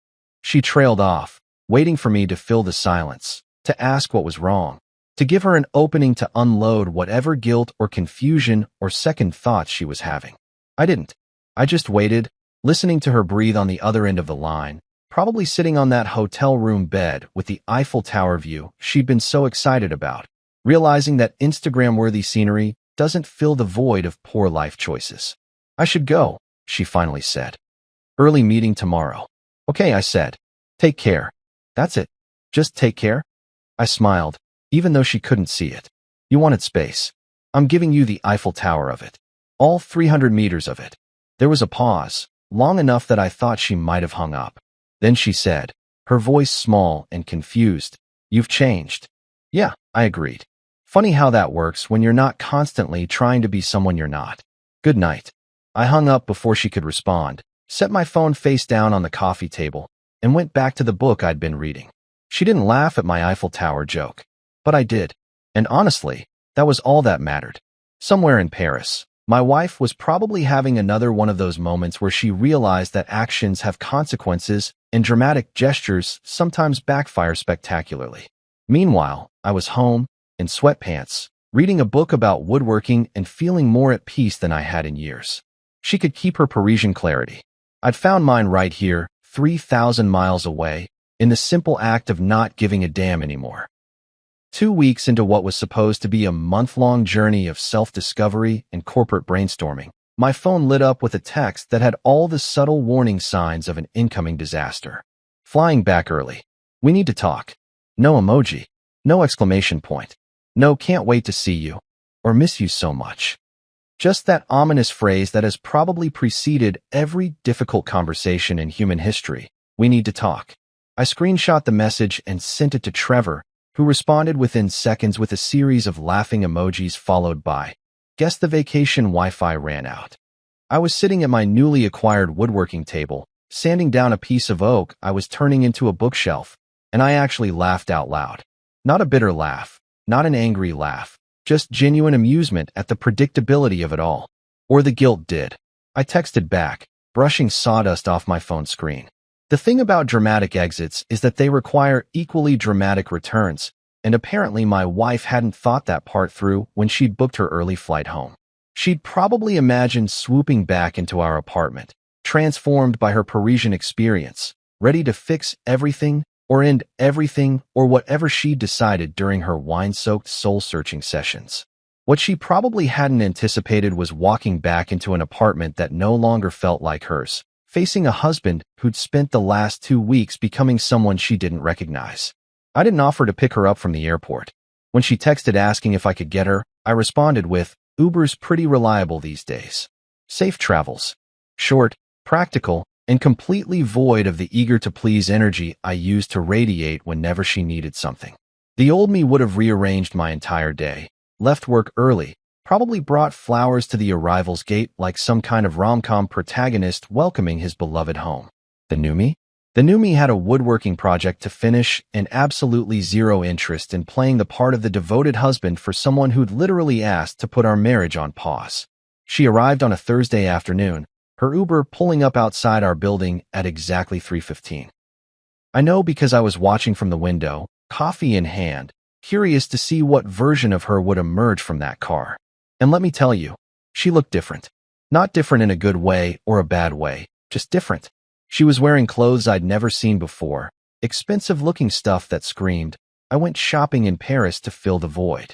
She trailed off, waiting for me to fill the silence, to ask what was wrong, to give her an opening to unload whatever guilt or confusion or second thoughts she was having. I didn't. I just waited, listening to her breathe on the other end of the line, probably sitting on that hotel room bed with the Eiffel Tower view she'd been so excited about, realizing that Instagram-worthy scenery doesn't fill the void of poor life choices. "I should go," she finally said. "Early meeting tomorrow." "Okay," I said. "Take care." "That's it. Just take care?" I smiled, even though she couldn't see it. "You wanted space. I'm giving you the Eiffel Tower of it. All 300 meters of it." There was a pause, long enough that I thought she might have hung up. Then she said, her voice small and confused, "You've changed." "Yeah," I agreed. Funny how that works when you're not constantly trying to be someone you're not. "Good night." I hung up before she could respond, set my phone face down on the coffee table, and went back to the book I'd been reading. She didn't laugh at my Eiffel Tower joke, but I did. And honestly, that was all that mattered. Somewhere in Paris, my wife was probably having another one of those moments where she realized that actions have consequences and dramatic gestures sometimes backfire spectacularly. Meanwhile, I was home, in sweatpants, reading a book about woodworking and feeling more at peace than I had in years. She could keep her Parisian clarity. I'd found mine right here, 3,000 miles away, in the simple act of not giving a damn anymore. 2 weeks into what was supposed to be a month-long journey of self-discovery and corporate brainstorming, my phone lit up with a text that had all the subtle warning signs of an incoming disaster. "Flying back early. We need to talk." No emoji. No exclamation point. No "can't wait to see you," or "miss you so much." Just that ominous phrase that has probably preceded every difficult conversation in human history. "We need to talk." I screenshot the message and sent it to Trevor, who responded within seconds with a series of laughing emojis followed by, "Guess the vacation Wi-Fi ran out." I was sitting at my newly acquired woodworking table, sanding down a piece of oak I was turning into a bookshelf, and I actually laughed out loud. Not a bitter laugh, not an angry laugh, just genuine amusement at the predictability of it all. Or the guilt did. I texted back, brushing sawdust off my phone screen. The thing about dramatic exits is that they require equally dramatic returns, and apparently my wife hadn't thought that part through when she'd booked her early flight home. She'd probably imagined swooping back into our apartment, transformed by her Parisian experience, ready to fix everything or end everything or whatever she decided during her wine-soaked soul-searching sessions. What she probably hadn't anticipated was walking back into an apartment that no longer felt like hers, facing a husband who'd spent the last 2 weeks becoming someone she didn't recognize. I didn't offer to pick her up from the airport. When she texted asking if I could get her, I responded with, "Uber's pretty reliable these days. Safe travels." Short, practical, and completely void of the eager-to-please energy I used to radiate whenever she needed something. The old me would have rearranged my entire day, left work early, probably brought flowers to the arrival's gate like some kind of rom-com protagonist welcoming his beloved home. The new me? The new me had a woodworking project to finish and absolutely zero interest in playing the part of the devoted husband for someone who'd literally asked to put our marriage on pause. She arrived on a Thursday afternoon, her Uber pulling up outside our building at exactly 3:15. I know because I was watching from the window, coffee in hand, curious to see what version of her would emerge from that car. And let me tell you, she looked different. Not different in a good way or a bad way, just different. She was wearing clothes I'd never seen before, expensive-looking stuff that screamed, I went shopping in Paris to fill the void.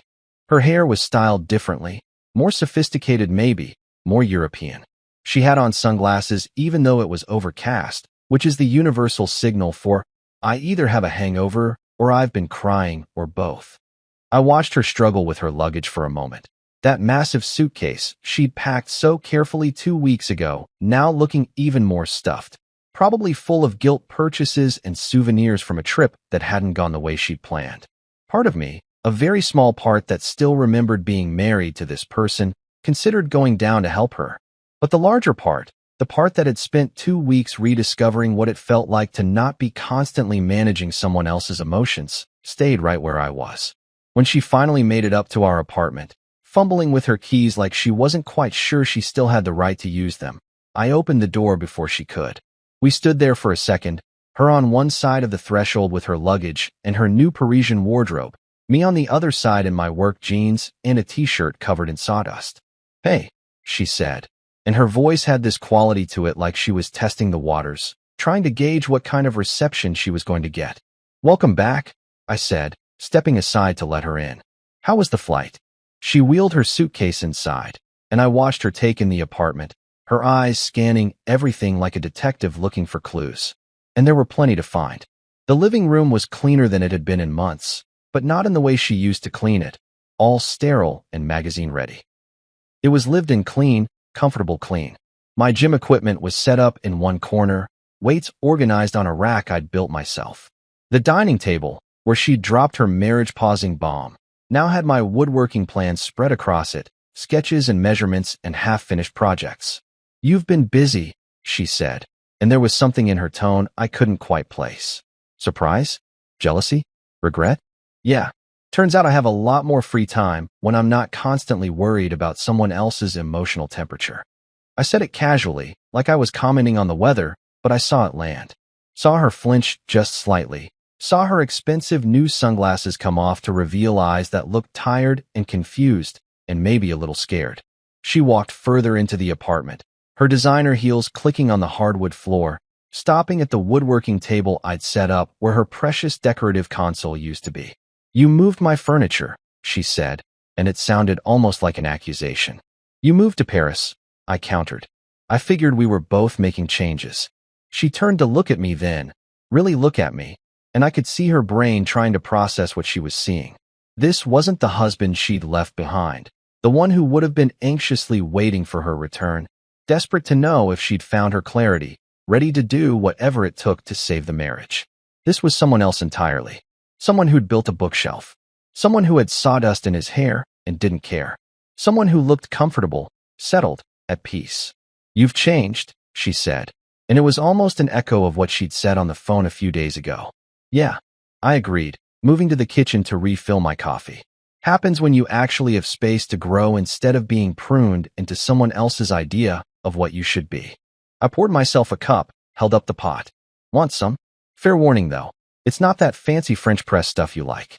Her hair was styled differently, more sophisticated maybe, more European. She had on sunglasses even though it was overcast, which is the universal signal for, I either have a hangover or I've been crying or both. I watched her struggle with her luggage for a moment. That massive suitcase she'd packed so carefully 2 weeks ago, now looking even more stuffed, probably full of guilt purchases and souvenirs from a trip that hadn't gone the way she'd planned. Part of me, a very small part that still remembered being married to this person, considered going down to help her. But the larger part, the part that had spent 2 weeks rediscovering what it felt like to not be constantly managing someone else's emotions, stayed right where I was. When she finally made it up to our apartment, fumbling with her keys like she wasn't quite sure she still had the right to use them, I opened the door before she could. We stood there for a second, her on one side of the threshold with her luggage and her new Parisian wardrobe, me on the other side in my work jeans and a t-shirt covered in sawdust. Hey, she said, and her voice had this quality to it like she was testing the waters, trying to gauge what kind of reception she was going to get. Welcome back, I said, stepping aside to let her in. How was the flight? She wheeled her suitcase inside, and I watched her take in the apartment, her eyes scanning everything like a detective looking for clues. And there were plenty to find. The living room was cleaner than it had been in months, but not in the way she used to clean it, all sterile and magazine-ready. It was lived-in clean, comfortable clean. My gym equipment was set up in one corner, weights organized on a rack I'd built myself. The dining table, where she'd dropped her marriage-pausing bomb, now had my woodworking plans spread across it, sketches and measurements and half-finished projects. You've been busy, she said, and there was something in her tone I couldn't quite place. Surprise? Jealousy? Regret? Yeah. Turns out I have a lot more free time when I'm not constantly worried about someone else's emotional temperature. I said it casually, like I was commenting on the weather, but I saw it land. Saw her flinch just slightly. Saw her expensive new sunglasses come off to reveal eyes that looked tired and confused and maybe a little scared. She walked further into the apartment, her designer heels clicking on the hardwood floor, stopping at the woodworking table I'd set up where her precious decorative console used to be. You moved my furniture, she said, and it sounded almost like an accusation. You moved to Paris, I countered. I figured we were both making changes. She turned to look at me then, really look at me, and I could see her brain trying to process what she was seeing. This wasn't the husband she'd left behind, the one who would have been anxiously waiting for her return, desperate to know if she'd found her clarity, ready to do whatever it took to save the marriage. This was someone else entirely. Someone who'd built a bookshelf. Someone who had sawdust in his hair and didn't care. Someone who looked comfortable, settled, at peace. You've changed, she said, and it was almost an echo of what she'd said on the phone a few days ago. Yeah, I agreed, moving to the kitchen to refill my coffee. Happens when you actually have space to grow instead of being pruned into someone else's idea of what you should be. I poured myself a cup, held up the pot. Want some? Fair warning though. It's not that fancy French press stuff you like.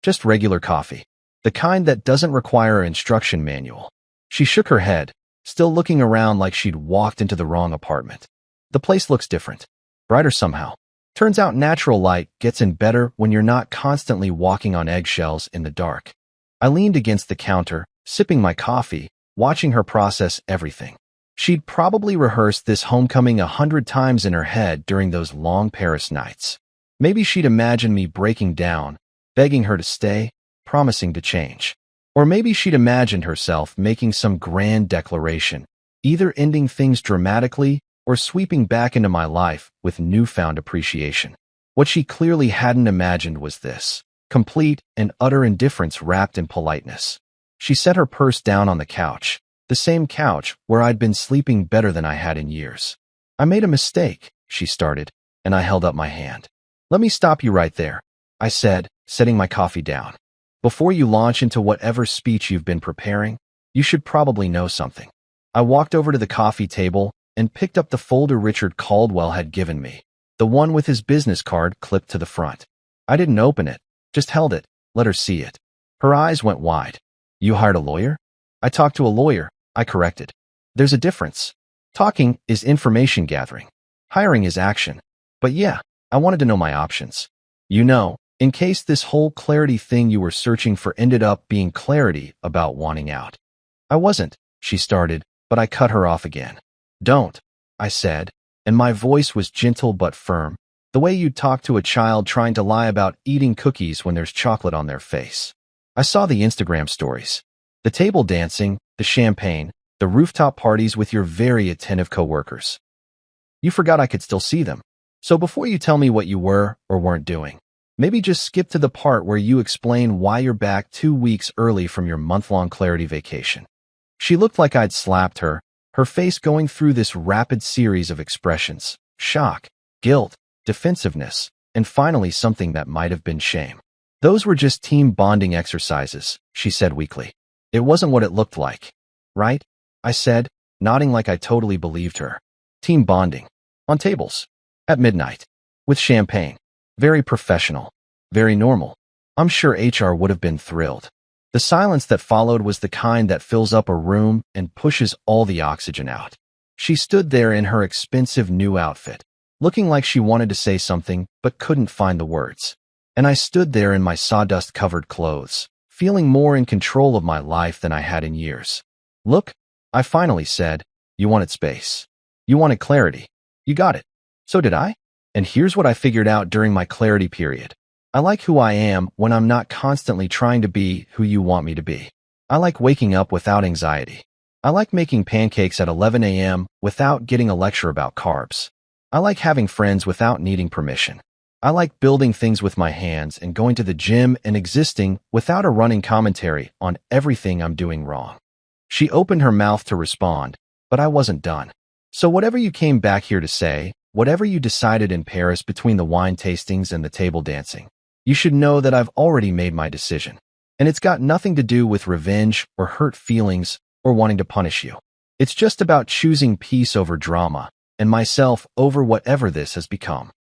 Just regular coffee. The kind that doesn't require an instruction manual. She shook her head, still looking around like she'd walked into the wrong apartment. The place looks different. Brighter somehow. Turns out natural light gets in better when you're not constantly walking on eggshells in the dark. I leaned against the counter, sipping my coffee, watching her process everything. She'd probably rehearsed this homecoming 100 times in her head during those long Paris nights. Maybe she'd imagined me breaking down, begging her to stay, promising to change. Or maybe she'd imagined herself making some grand declaration, either ending things dramatically or sweeping back into my life with newfound appreciation. What she clearly hadn't imagined was this, complete and utter indifference wrapped in politeness. She set her purse down on the couch, the same couch where I'd been sleeping better than I had in years. I made a mistake, she started, and I held up my hand. Let me stop you right there, I said, setting my coffee down. Before you launch into whatever speech you've been preparing, You should probably know something. I walked over to the coffee table and picked up the folder Richard Caldwell had given me, the one with his business card clipped to the front. I didn't open it, just held it, let her see it. Her eyes went wide. You hired a lawyer? I talked to a lawyer, I corrected. There's a difference. Talking is information gathering. Hiring is action. But yeah, I wanted to know my options. You know, in case this whole clarity thing you were searching for ended up being clarity about wanting out. I wasn't, she started, but I cut her off again. Don't, I said, and my voice was gentle but firm, the way you'd talk to a child trying to lie about eating cookies when there's chocolate on their face. I saw the Instagram stories. The table dancing, the champagne, the rooftop parties with your very attentive coworkers. You forgot I could still see them. So before you tell me what you were or weren't doing, maybe just skip to the part where you explain why you're back 2 weeks early from your month-long clarity vacation. She looked like I'd slapped her, her face going through this rapid series of expressions: shock, guilt, defensiveness, and finally something that might have been shame. Those were just team bonding exercises, she said weakly. It wasn't what it looked like. Right? I said, nodding like I totally believed her. Team bonding. On tables. At midnight. With champagne. Very professional. Very normal. I'm sure HR would have been thrilled. The silence that followed was the kind that fills up a room and pushes all the oxygen out. She stood there in her expensive new outfit, looking like she wanted to say something but couldn't find the words. And I stood there in my sawdust-covered clothes, feeling more in control of my life than I had in years. Look, I finally said, you wanted space. You wanted clarity. You got it. So did I. And here's what I figured out during my clarity period. I like who I am when I'm not constantly trying to be who you want me to be. I like waking up without anxiety. I like making pancakes at 11 a.m. without getting a lecture about carbs. I like having friends without needing permission. I like building things with my hands and going to the gym and existing without a running commentary on everything I'm doing wrong. She opened her mouth to respond, but I wasn't done. So whatever you came back here to say, whatever you decided in Paris between the wine tastings and the table dancing, you should know that I've already made my decision. And it's got nothing to do with revenge or hurt feelings or wanting to punish you. It's just about choosing peace over drama and myself over whatever this has become.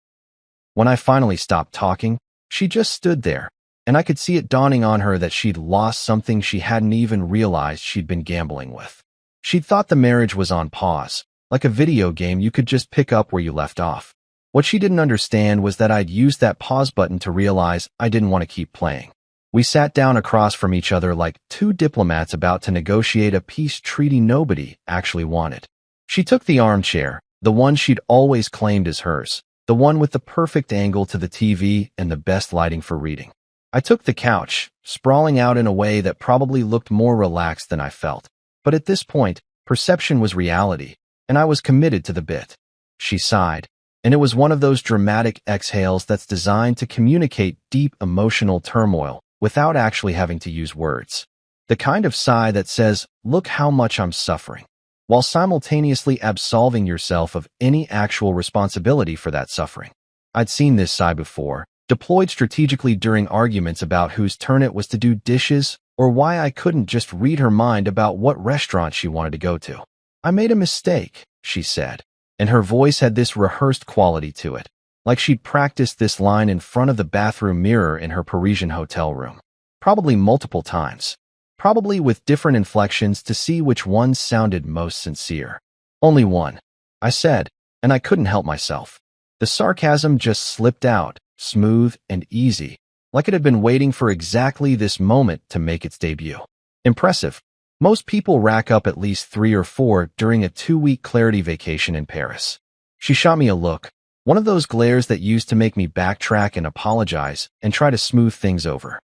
When I finally stopped talking, she just stood there, and I could see it dawning on her that she'd lost something she hadn't even realized she'd been gambling with. She'd thought the marriage was on pause, like a video game you could just pick up where you left off. What she didn't understand was that I'd used that pause button to realize I didn't want to keep playing. We sat down across from each other like two diplomats about to negotiate a peace treaty nobody actually wanted. She took the armchair, the one she'd always claimed as hers, the one with the perfect angle to the TV and the best lighting for reading. I took the couch, sprawling out in a way that probably looked more relaxed than I felt. But at this point, perception was reality, and I was committed to the bit. She sighed, and it was one of those dramatic exhales that's designed to communicate deep emotional turmoil without actually having to use words. The kind of sigh that says, look how much I'm suffering, while simultaneously absolving yourself of any actual responsibility for that suffering. I'd seen this sigh before, deployed strategically during arguments about whose turn it was to do dishes or why I couldn't just read her mind about what restaurant she wanted to go to. I made a mistake, she said, and her voice had this rehearsed quality to it, like she'd practiced this line in front of the bathroom mirror in her Parisian hotel room. Probably multiple times. Probably with different inflections to see which one sounded most sincere. Only one, I said, and I couldn't help myself. The sarcasm just slipped out, smooth and easy, like it had been waiting for exactly this moment to make its debut. Impressive. Most people rack up at least 3 or 4 during a 2-week clarity vacation in Paris. She shot me a look, one of those glares that used to make me backtrack and apologize and try to smooth things over.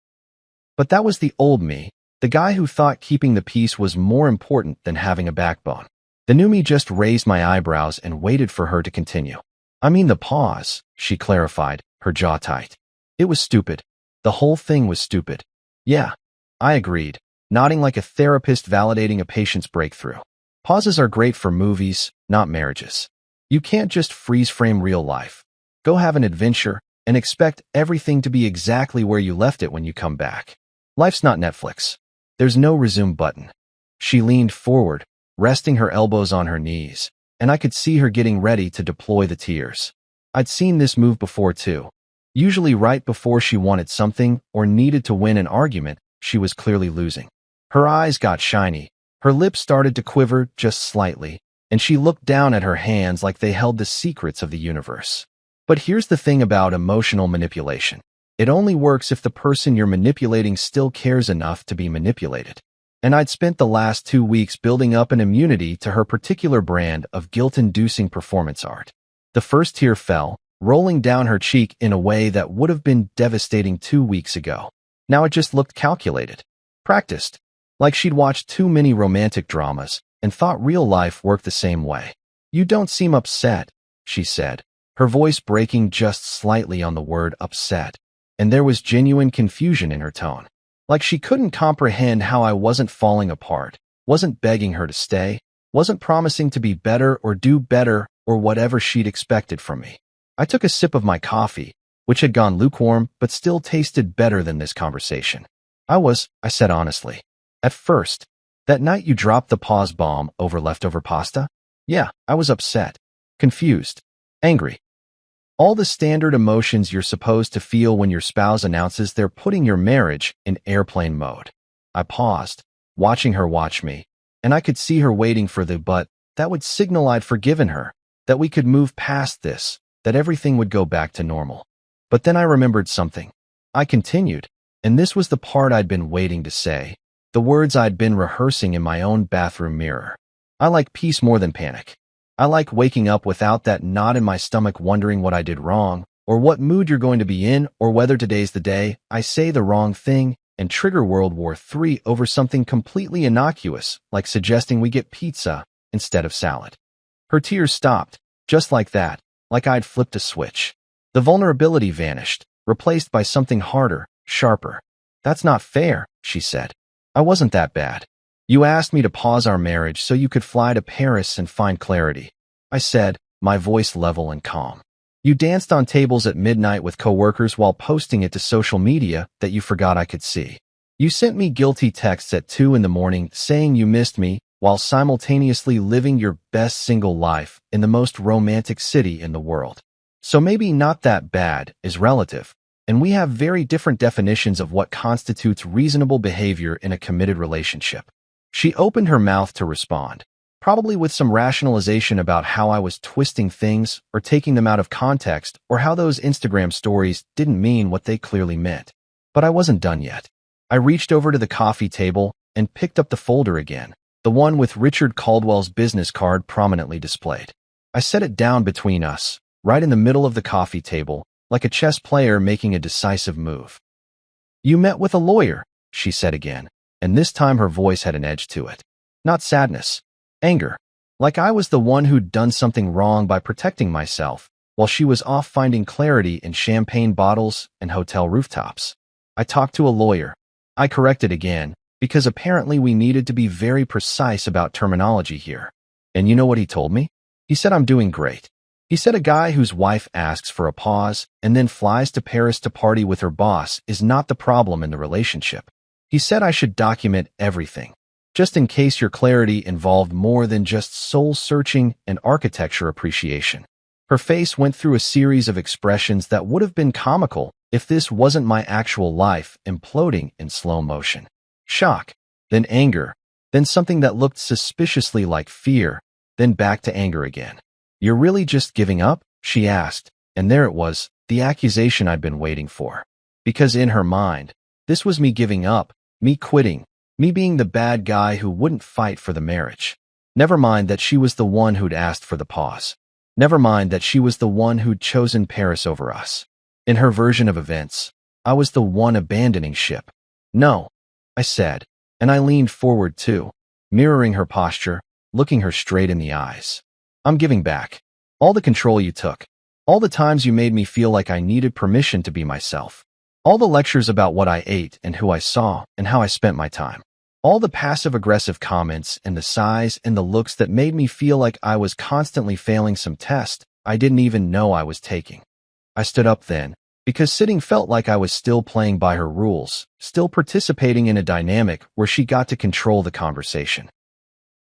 But that was the old me, the guy who thought keeping the peace was more important than having a backbone. The new me just raised my eyebrows and waited for her to continue. I mean the pause, she clarified, her jaw tight. It was stupid. The whole thing was stupid. Yeah, I agreed, nodding like a therapist validating a patient's breakthrough. Pauses are great for movies, not marriages. You can't just freeze-frame real life. Go have an adventure and expect everything to be exactly where you left it when you come back. Life's not Netflix. There's no resume button. She leaned forward, resting her elbows on her knees, and I could see her getting ready to deploy the tears. I'd seen this move before too. Usually right before she wanted something or needed to win an argument, she was clearly losing. Her eyes got shiny, her lips started to quiver just slightly, and she looked down at her hands like they held the secrets of the universe. But here's the thing about emotional manipulation. It only works if the person you're manipulating still cares enough to be manipulated. And I'd spent the last 2 weeks building up an immunity to her particular brand of guilt-inducing performance art. The first tear fell, rolling down her cheek in a way that would have been devastating 2 weeks ago. Now it just looked calculated, practiced, like she'd watched too many romantic dramas and thought real life worked the same way. "You don't seem upset," she said, her voice breaking just slightly on the word upset, and there was genuine confusion in her tone. Like she couldn't comprehend how I wasn't falling apart, wasn't begging her to stay, wasn't promising to be better or do better or whatever she'd expected from me. I took a sip of my coffee, which had gone lukewarm but still tasted better than this conversation. I said honestly. At first, that night you dropped the pause bomb over leftover pasta? Yeah, I was upset, confused, angry. All the standard emotions you're supposed to feel when your spouse announces they're putting your marriage in airplane mode. I paused, watching her watch me, and I could see her waiting for the but that would signal I'd forgiven her, that we could move past this, that everything would go back to normal. But then I remembered something. I continued, and this was the part I'd been waiting to say, the words I'd been rehearsing in my own bathroom mirror. I like peace more than panic. I like waking up without that knot in my stomach wondering what I did wrong, or what mood you're going to be in, or whether today's the day I say the wrong thing and trigger World War III over something completely innocuous, like suggesting we get pizza instead of salad. Her tears stopped, just like that, like I'd flipped a switch. The vulnerability vanished, replaced by something harder, sharper. "That's not fair," she said. "I wasn't that bad. You asked me to pause our marriage so you could fly to Paris and find clarity," I said, my voice level and calm. "You danced on tables at midnight with coworkers while posting it to social media that you forgot I could see. You sent me guilty texts at 2 in the morning saying you missed me while simultaneously living your best single life in the most romantic city in the world. So maybe not that bad is relative, and we have very different definitions of what constitutes reasonable behavior in a committed relationship." She opened her mouth to respond, probably with some rationalization about how I was twisting things or taking them out of context or how those Instagram stories didn't mean what they clearly meant. But I wasn't done yet. I reached over to the coffee table and picked up the folder again, the one with Richard Caldwell's business card prominently displayed. I set it down between us, right in the middle of the coffee table, like a chess player making a decisive move. "You met with a lawyer," she said again, and this time her voice had an edge to it. Not sadness, anger, like I was the one who'd done something wrong by protecting myself, while she was off finding clarity in champagne bottles and hotel rooftops. "I talked to a lawyer," I corrected again, because apparently we needed to be very precise about terminology here. "And you know what he told me? He said I'm doing great. He said a guy whose wife asks for a pause and then flies to Paris to party with her boss is not the problem in the relationship. He said I should document everything, just in case your clarity involved more than just soul-searching and architecture appreciation." Her face went through a series of expressions that would have been comical if this wasn't my actual life imploding in slow motion. Shock, then anger, then something that looked suspiciously like fear, then back to anger again. "You're really just giving up?" she asked, and there it was, the accusation I'd been waiting for. Because in her mind, this was me giving up, me quitting, me being the bad guy who wouldn't fight for the marriage. Never mind that she was the one who'd asked for the pause. Never mind that she was the one who'd chosen Paris over us. In her version of events, I was the one abandoning ship. "No," I said, and I leaned forward too, mirroring her posture, looking her straight in the eyes. "I'm giving back. All the control you took. All the times you made me feel like I needed permission to be myself. All the lectures about what I ate and who I saw and how I spent my time. All the passive-aggressive comments and the sighs and the looks that made me feel like I was constantly failing some test I didn't even know I was taking." I stood up then, because sitting felt like I was still playing by her rules, still participating in a dynamic where she got to control the conversation.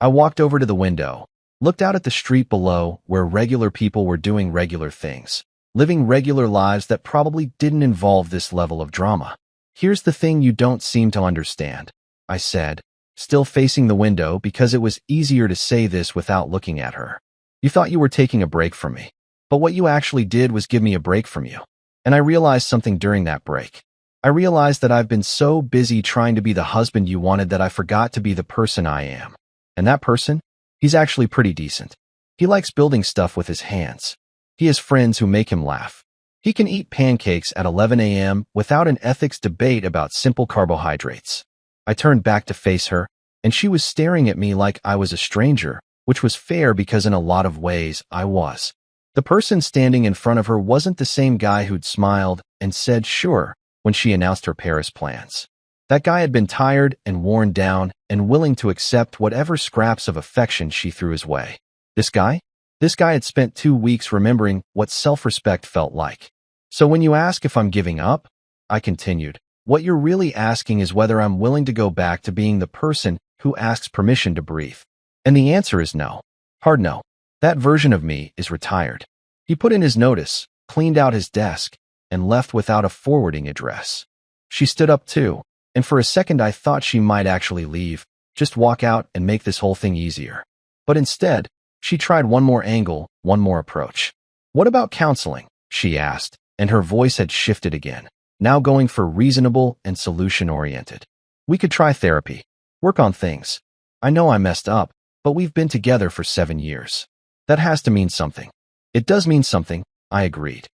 I walked over to the window, looked out at the street below where regular people were doing regular things, living regular lives that probably didn't involve this level of drama. "Here's the thing you don't seem to understand," I said, still facing the window because it was easier to say this without looking at her. "You thought you were taking a break from me, but what you actually did was give me a break from you. And I realized something during that break. I realized that I've been so busy trying to be the husband you wanted that I forgot to be the person I am. And that person? He's actually pretty decent. He likes building stuff with his hands. He has friends who make him laugh. He can eat pancakes at 11 a.m. without an ethics debate about simple carbohydrates." I turned back to face her, and she was staring at me like I was a stranger, which was fair because in a lot of ways I was. The person standing in front of her wasn't the same guy who'd smiled and said sure when she announced her Paris plans. That guy had been tired and worn down and willing to accept whatever scraps of affection she threw his way. This guy had spent 2 weeks remembering what self-respect felt like. "So when you ask if I'm giving up," I continued, "what you're really asking is whether I'm willing to go back to being the person who asks permission to breathe. And the answer is no. Hard no. That version of me is retired." He put in his notice, cleaned out his desk, and left without a forwarding address. She stood up too, and for a second I thought she might actually leave, just walk out and make this whole thing easier. But instead, she tried one more angle, one more approach. "What about counseling?" she asked, and her voice had shifted again, now going for reasonable and solution-oriented. "We could try therapy, work on things. I know I messed up, but we've been together for 7 years. That has to mean something." "It does mean something," I agreed.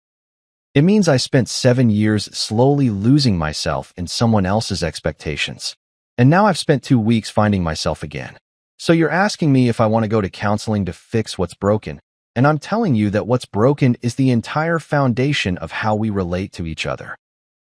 "It means I spent 7 years slowly losing myself in someone else's expectations. And now I've spent 2 weeks finding myself again. So you're asking me if I want to go to counseling to fix what's broken, and I'm telling you that what's broken is the entire foundation of how we relate to each other."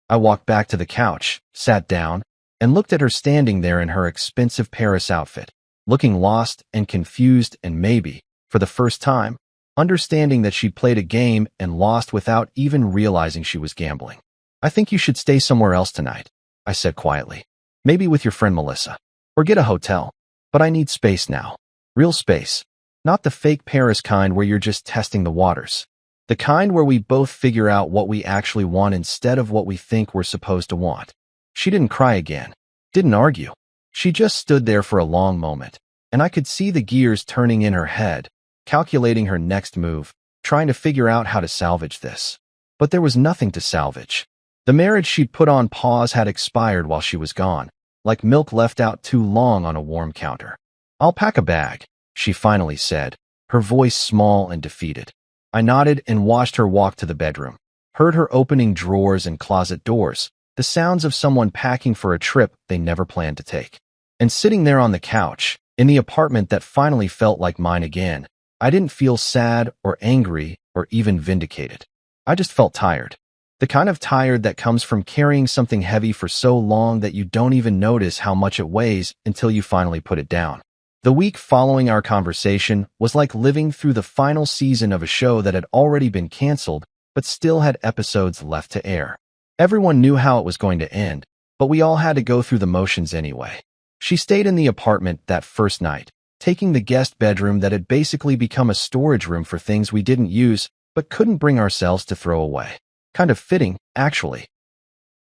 I walked back to the couch, sat down, and looked at her standing there in her expensive Paris outfit, looking lost and confused and maybe, for the first time, understanding that she'd played a game and lost without even realizing she was gambling. "I think you should stay somewhere else tonight," I said quietly. "Maybe with your friend Melissa. Or get a hotel. But I need space now. Real space. Not the fake Paris kind where you're just testing the waters. The kind where we both figure out what we actually want instead of what we think we're supposed to want." She didn't cry again. Didn't argue. She just stood there for a long moment, and I could see the gears turning in her head, calculating her next move, trying to figure out how to salvage this. But there was nothing to salvage. The marriage she'd put on pause had expired while she was gone, like milk left out too long on a warm counter. "I'll pack a bag," she finally said, her voice small and defeated. I nodded and watched her walk to the bedroom, heard her opening drawers and closet doors, the sounds of someone packing for a trip they never planned to take. And sitting there on the couch, in the apartment that finally felt like mine again, I didn't feel sad or angry or even vindicated. I just felt tired. The kind of tired that comes from carrying something heavy for so long that you don't even notice how much it weighs until you finally put it down. The week following our conversation was like living through the final season of a show that had already been canceled but still had episodes left to air. Everyone knew how it was going to end, but we all had to go through the motions anyway. She stayed in the apartment that first night, taking the guest bedroom that had basically become a storage room for things we didn't use but couldn't bring ourselves to throw away. Kind of fitting, actually.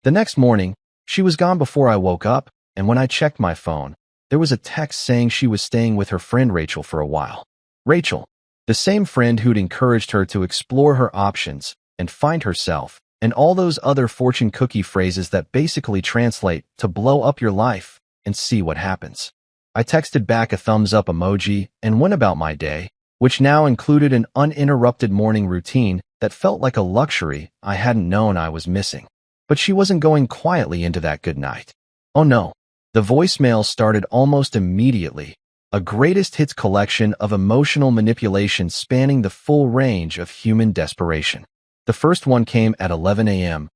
The next morning, she was gone before I woke up, and when I checked my phone, there was a text saying she was staying with her friend Rachel for a while. Rachel, the same friend who'd encouraged her to explore her options and find herself, and all those other fortune cookie phrases that basically translate to blow up your life and see what happens. I texted back a thumbs up emoji and went about my day, which now included an uninterrupted morning routine that felt like a luxury I hadn't known I was missing. But she wasn't going quietly into that good night. Oh no. The voicemail started almost immediately, a greatest hits collection of emotional manipulation spanning the full range of human desperation. The first one came at 11 a.m.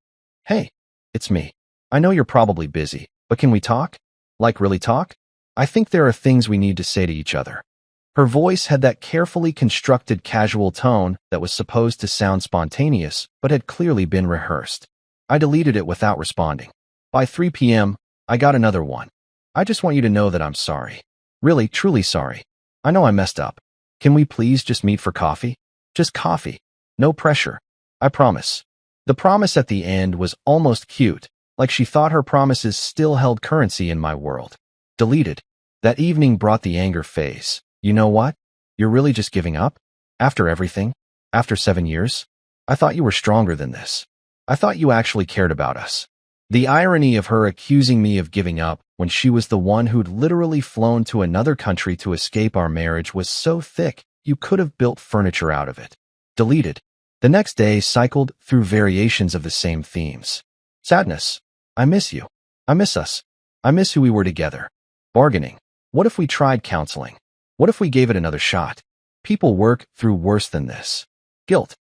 "Hey, it's me. I know you're probably busy, but can we talk? Like really talk? I think there are things we need to say to each other." Her voice had that carefully constructed casual tone that was supposed to sound spontaneous, but had clearly been rehearsed. I deleted it without responding. By 3 p.m., I got another one. I just want you to know that I'm sorry. Really, truly sorry. I know I messed up. Can we please just meet for coffee? Just coffee. No pressure. I promise. The promise at the end was almost cute, like she thought her promises still held currency in my world. Deleted. That evening brought the anger phase. You know what? You're really just giving up? After everything? After 7 years? I thought you were stronger than this. I thought you actually cared about us. The irony of her accusing me of giving up when she was the one who'd literally flown to another country to escape our marriage was so thick you could have built furniture out of it. Deleted. The next day cycled through variations of the same themes. Sadness. I miss you. I miss us. I miss who we were together. Bargaining. What if we tried counseling? What if we gave it another shot? People work through worse than this. Guilt.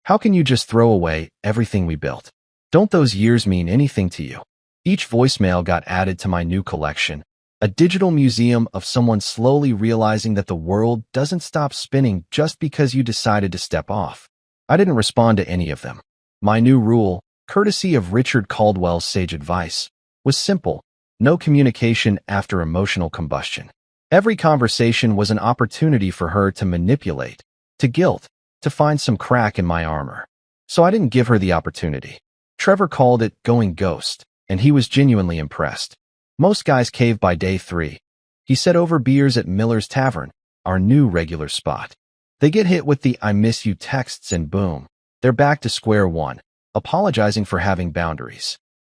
How can you just throw away everything we built? Don't those years mean anything to you? Each voicemail got added to my new collection, a digital museum of someone slowly realizing that the world doesn't stop spinning just because you decided to step off. I didn't respond to any of them. My new rule, courtesy of Richard Caldwell's sage advice, was simple: no communication after emotional combustion. Every conversation was an opportunity for her to manipulate, to guilt, to find some crack in my armor. So I didn't give her the opportunity. Trevor called it going ghost, and he was genuinely impressed. Most guys cave by day 3. He said over beers at Miller's Tavern, our new regular spot. They get hit with the I miss you texts and boom, they're back to square one, apologizing for having boundaries.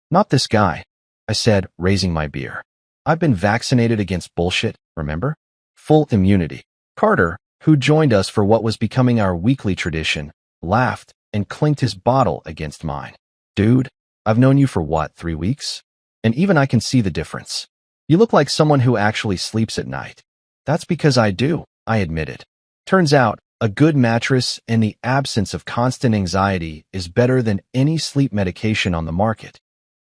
Not this guy, I said, raising my beer. I've been vaccinated against bullshit, remember? Full immunity. Carter, who joined us for what was becoming our weekly tradition, laughed and clinked his bottle against mine. Dude, I've known you for what, 3 weeks? And even I can see the difference. You look like someone who actually sleeps at night. That's because I do, I admitted. Turns out, a good mattress and the absence of constant anxiety is better than any sleep medication on the market.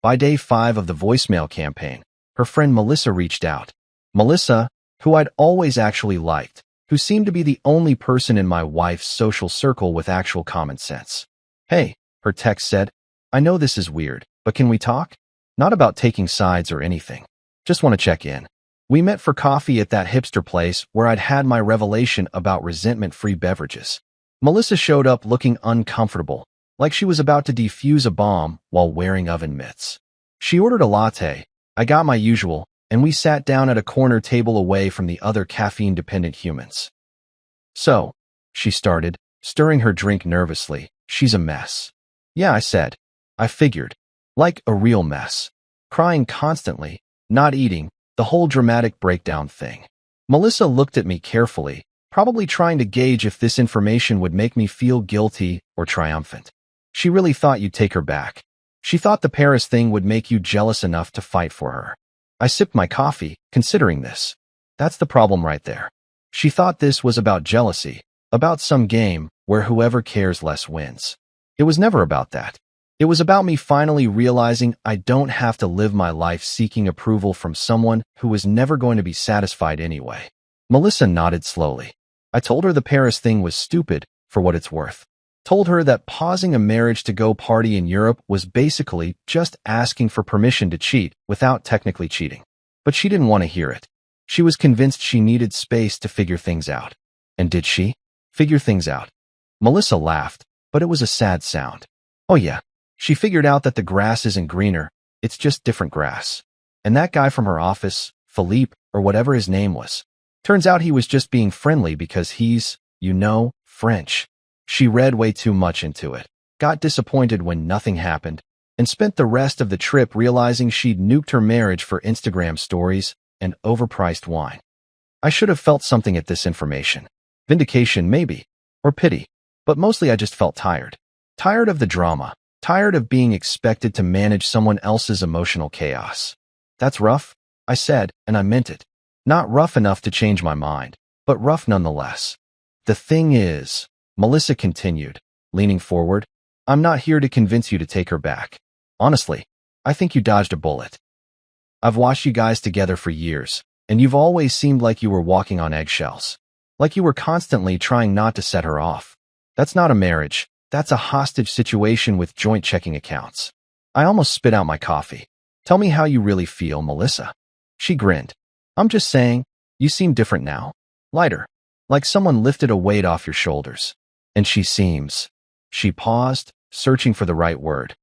By day 5 of the voicemail campaign, her friend Melissa reached out. Melissa, who I'd always actually liked, who seemed to be the only person in my wife's social circle with actual common sense. Hey, her text said, I know this is weird, but can we talk? Not about taking sides or anything. Just want to check in. We met for coffee at that hipster place where I'd had my revelation about resentment-free beverages. Melissa showed up looking uncomfortable, like she was about to defuse a bomb while wearing oven mitts. She ordered a latte. I got my usual, and we sat down at a corner table away from the other caffeine-dependent humans. So, she started, stirring her drink nervously, she's a mess. Yeah, I said. I figured. Like a real mess. Crying constantly, not eating, the whole dramatic breakdown thing. Melissa looked at me carefully, probably trying to gauge if this information would make me feel guilty or triumphant. She really thought you'd take her back. She thought the Paris thing would make you jealous enough to fight for her. I sipped my coffee, considering this. That's the problem right there. She thought this was about jealousy, about some game where whoever cares less wins. It was never about that. It was about me finally realizing I don't have to live my life seeking approval from someone who was never going to be satisfied anyway. Melissa nodded slowly. I told her the Paris thing was stupid, for what it's worth. Told her that pausing a marriage to go party in Europe was basically just asking for permission to cheat without technically cheating. But she didn't want to hear it. She was convinced she needed space to figure things out. And did she? Figure things out. Melissa laughed, but it was a sad sound. Oh yeah. She figured out that the grass isn't greener, it's just different grass. And that guy from her office, Philippe, or whatever his name was, turns out he was just being friendly because he's, you know, French. She read way too much into it, got disappointed when nothing happened, and spent the rest of the trip realizing she'd nuked her marriage for Instagram stories and overpriced wine. I should have felt something at this information. Vindication, maybe, or pity, but mostly I just felt tired. Tired of the drama. Tired of being expected to manage someone else's emotional chaos. That's rough, I said, and I meant it. Not rough enough to change my mind, but rough nonetheless. The thing is, Melissa continued, leaning forward, I'm not here to convince you to take her back. Honestly, I think you dodged a bullet. I've watched you guys together for years, and you've always seemed like you were walking on eggshells. Like you were constantly trying not to set her off. That's not a marriage. That's a hostage situation with joint checking accounts. I almost spit out my coffee. Tell me how you really feel, Melissa. She grinned. I'm just saying, you seem different now. Lighter. Like someone lifted a weight off your shoulders. And she seems. She paused, searching for the right word.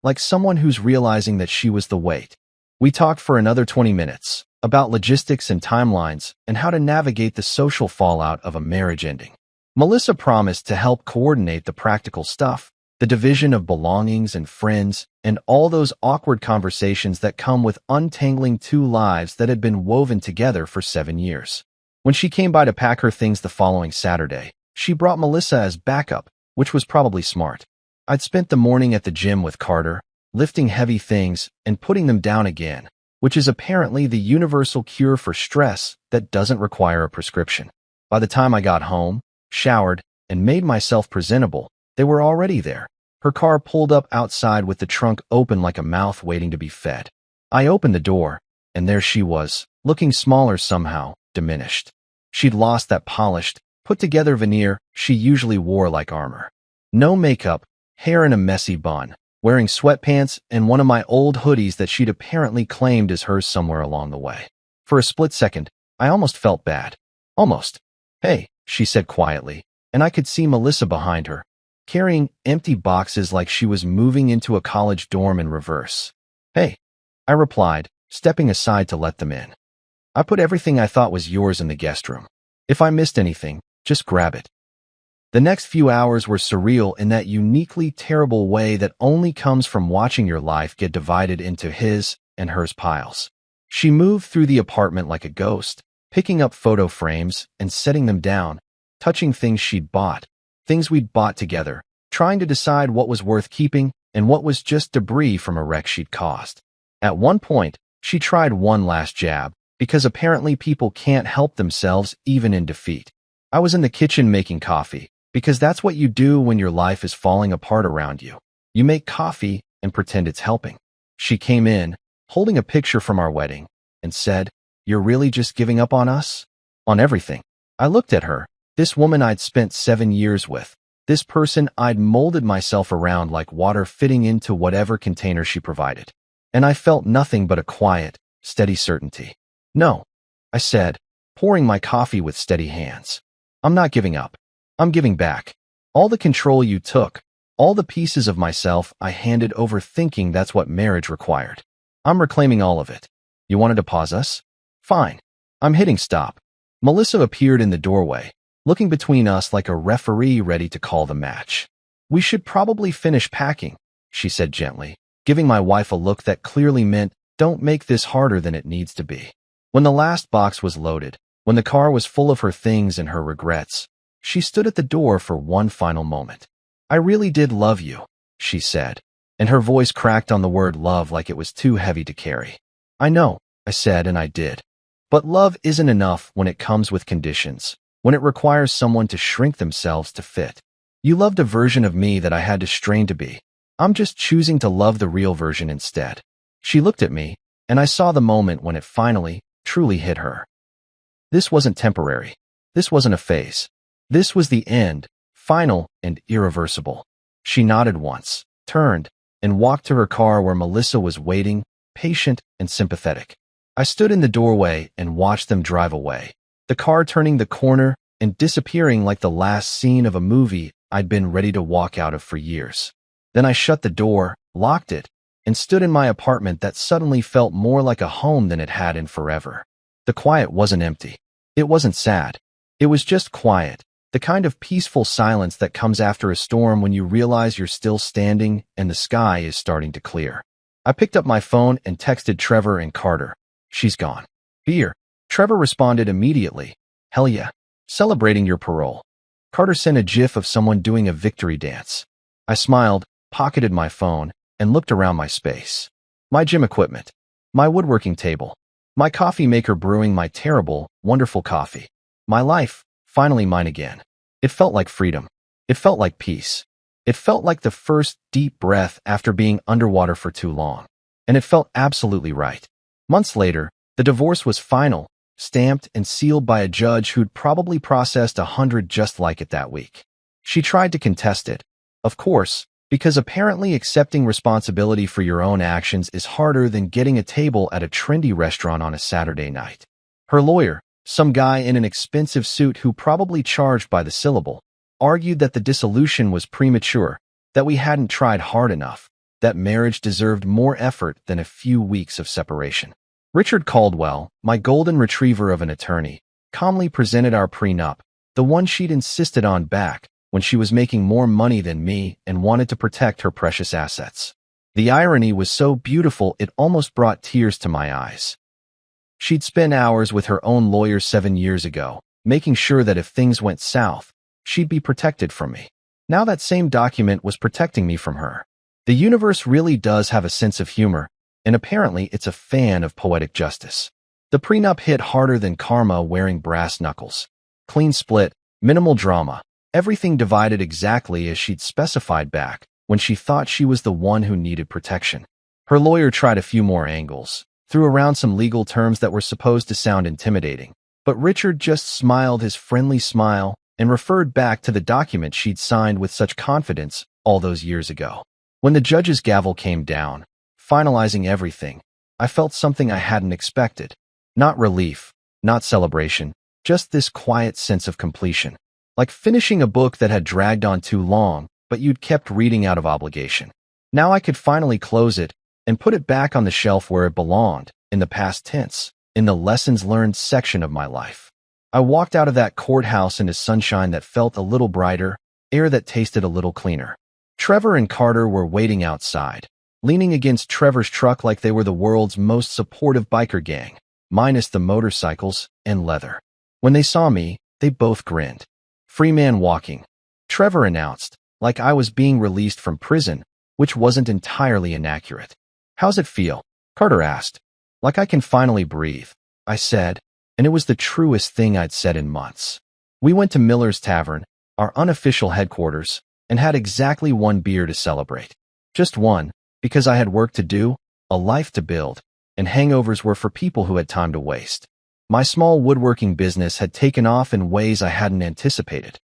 Like someone who's realizing that she was the weight. We talked for another 20 minutes, about logistics and timelines, and how to navigate the social fallout of a marriage ending. Melissa promised to help coordinate the practical stuff, the division of belongings and friends, and all those awkward conversations that come with untangling two lives that had been woven together for 7 years. When she came by to pack her things the following Saturday, she brought Melissa as backup, which was probably smart. I'd spent the morning at the gym with Carter, lifting heavy things and putting them down again, which is apparently the universal cure for stress that doesn't require a prescription. By the time I got home, showered, and made myself presentable, they were already there. Her car pulled up outside with the trunk open like a mouth waiting to be fed. I opened the door, and there she was, looking smaller somehow, diminished. She'd lost that polished, put-together veneer she usually wore like armor. No makeup, hair in a messy bun, wearing sweatpants and one of my old hoodies that she'd apparently claimed as hers somewhere along the way. For a split second, I almost felt bad. Almost. Hey, she said quietly, and I could see Melissa behind her, carrying empty boxes like she was moving into a college dorm in reverse. Hey, I replied, stepping aside to let them in. I put everything I thought was yours in the guest room. If I missed anything, just grab it. The next few hours were surreal in that uniquely terrible way that only comes from watching your life get divided into his and hers piles. She moved through the apartment like a ghost, picking up photo frames and setting them down, touching things she'd bought, things we'd bought together, trying to decide what was worth keeping and what was just debris from a wreck she'd caused. At one point, she tried one last jab, because apparently people can't help themselves even in defeat. I was in the kitchen making coffee, because that's what you do when your life is falling apart around you. You make coffee and pretend it's helping. She came in, holding a picture from our wedding, and said, "You're really just giving up on us? On everything?" I looked at her, this woman I'd spent 7 years with, this person I'd molded myself around like water fitting into whatever container she provided. And I felt nothing but a quiet, steady certainty. "No," I said, pouring my coffee with steady hands. "I'm not giving up. I'm giving back. All the control you took, all the pieces of myself I handed over thinking that's what marriage required. I'm reclaiming all of it. You wanted to pause us? Fine. I'm hitting stop." Melissa appeared in the doorway, looking between us like a referee ready to call the match. "We should probably finish packing," she said gently, giving my wife a look that clearly meant, "Don't make this harder than it needs to be." When the last box was loaded, when the car was full of her things and her regrets, she stood at the door for one final moment. "I really did love you," she said, and her voice cracked on the word love like it was too heavy to carry. "I know," I said, and I did. But love isn't enough when it comes with conditions, when it requires someone to shrink themselves to fit. You loved a version of me that I had to strain to be. I'm just choosing to love the real version instead. She looked at me, and I saw the moment when it finally, truly hit her. This wasn't temporary. This wasn't a phase. This was the end, final and irreversible. She nodded once, turned, and walked to her car where Melissa was waiting, patient and sympathetic. I stood in the doorway and watched them drive away, the car turning the corner and disappearing like the last scene of a movie I'd been ready to walk out of for years. Then I shut the door, locked it, and stood in my apartment that suddenly felt more like a home than it had in forever. The quiet wasn't empty. It wasn't sad. It was just quiet. The kind of peaceful silence that comes after a storm when you realize you're still standing and the sky is starting to clear. I picked up my phone and texted Trevor and Carter. "She's gone." "Beer." Trevor responded immediately. "Hell yeah. Celebrating your parole." Carter sent a gif of someone doing a victory dance. I smiled, pocketed my phone, and looked around my space. My gym equipment. My woodworking table. My coffee maker brewing my terrible, wonderful coffee. My life. Finally mine again. It felt like freedom. It felt like peace. It felt like the first deep breath after being underwater for too long. And it felt absolutely right. Months later, the divorce was final, stamped and sealed by a judge who'd probably processed 100 just like it that week. She tried to contest it, of course, because apparently accepting responsibility for your own actions is harder than getting a table at a trendy restaurant on a Saturday night. Her lawyer, some guy in an expensive suit who probably charged by the syllable, argued that the dissolution was premature, that we hadn't tried hard enough, that marriage deserved more effort than a few weeks of separation. Richard Caldwell, my golden retriever of an attorney, calmly presented our prenup, the one she'd insisted on back when she was making more money than me and wanted to protect her precious assets. The irony was so beautiful it almost brought tears to my eyes. She'd spent hours with her own lawyer 7 years ago, making sure that if things went south, she'd be protected from me. Now that same document was protecting me from her. The universe really does have a sense of humor, and apparently it's a fan of poetic justice. The prenup hit harder than karma wearing brass knuckles. Clean split, minimal drama, everything divided exactly as she'd specified back when she thought she was the one who needed protection. Her lawyer tried a few more angles, threw around some legal terms that were supposed to sound intimidating, but Richard just smiled his friendly smile and referred back to the document she'd signed with such confidence all those years ago. When the judge's gavel came down, finalizing everything, I felt something I hadn't expected. Not relief, not celebration, just this quiet sense of completion. Like finishing a book that had dragged on too long, but you'd kept reading out of obligation. Now I could finally close it and put it back on the shelf where it belonged, in the past tense, in the lessons learned section of my life. I walked out of that courthouse into sunshine that felt a little brighter, air that tasted a little cleaner. Trevor and Carter were waiting outside, leaning against Trevor's truck like they were the world's most supportive biker gang, minus the motorcycles and leather. When they saw me, they both grinned. "Free man walking," Trevor announced, like I was being released from prison, which wasn't entirely inaccurate. "How's it feel?" Carter asked. "Like I can finally breathe," I said, and it was the truest thing I'd said in months. We went to Miller's Tavern, our unofficial headquarters, and had exactly one beer to celebrate. Just one, because I had work to do, a life to build, and hangovers were for people who had time to waste. My small woodworking business had taken off in ways I hadn't anticipated.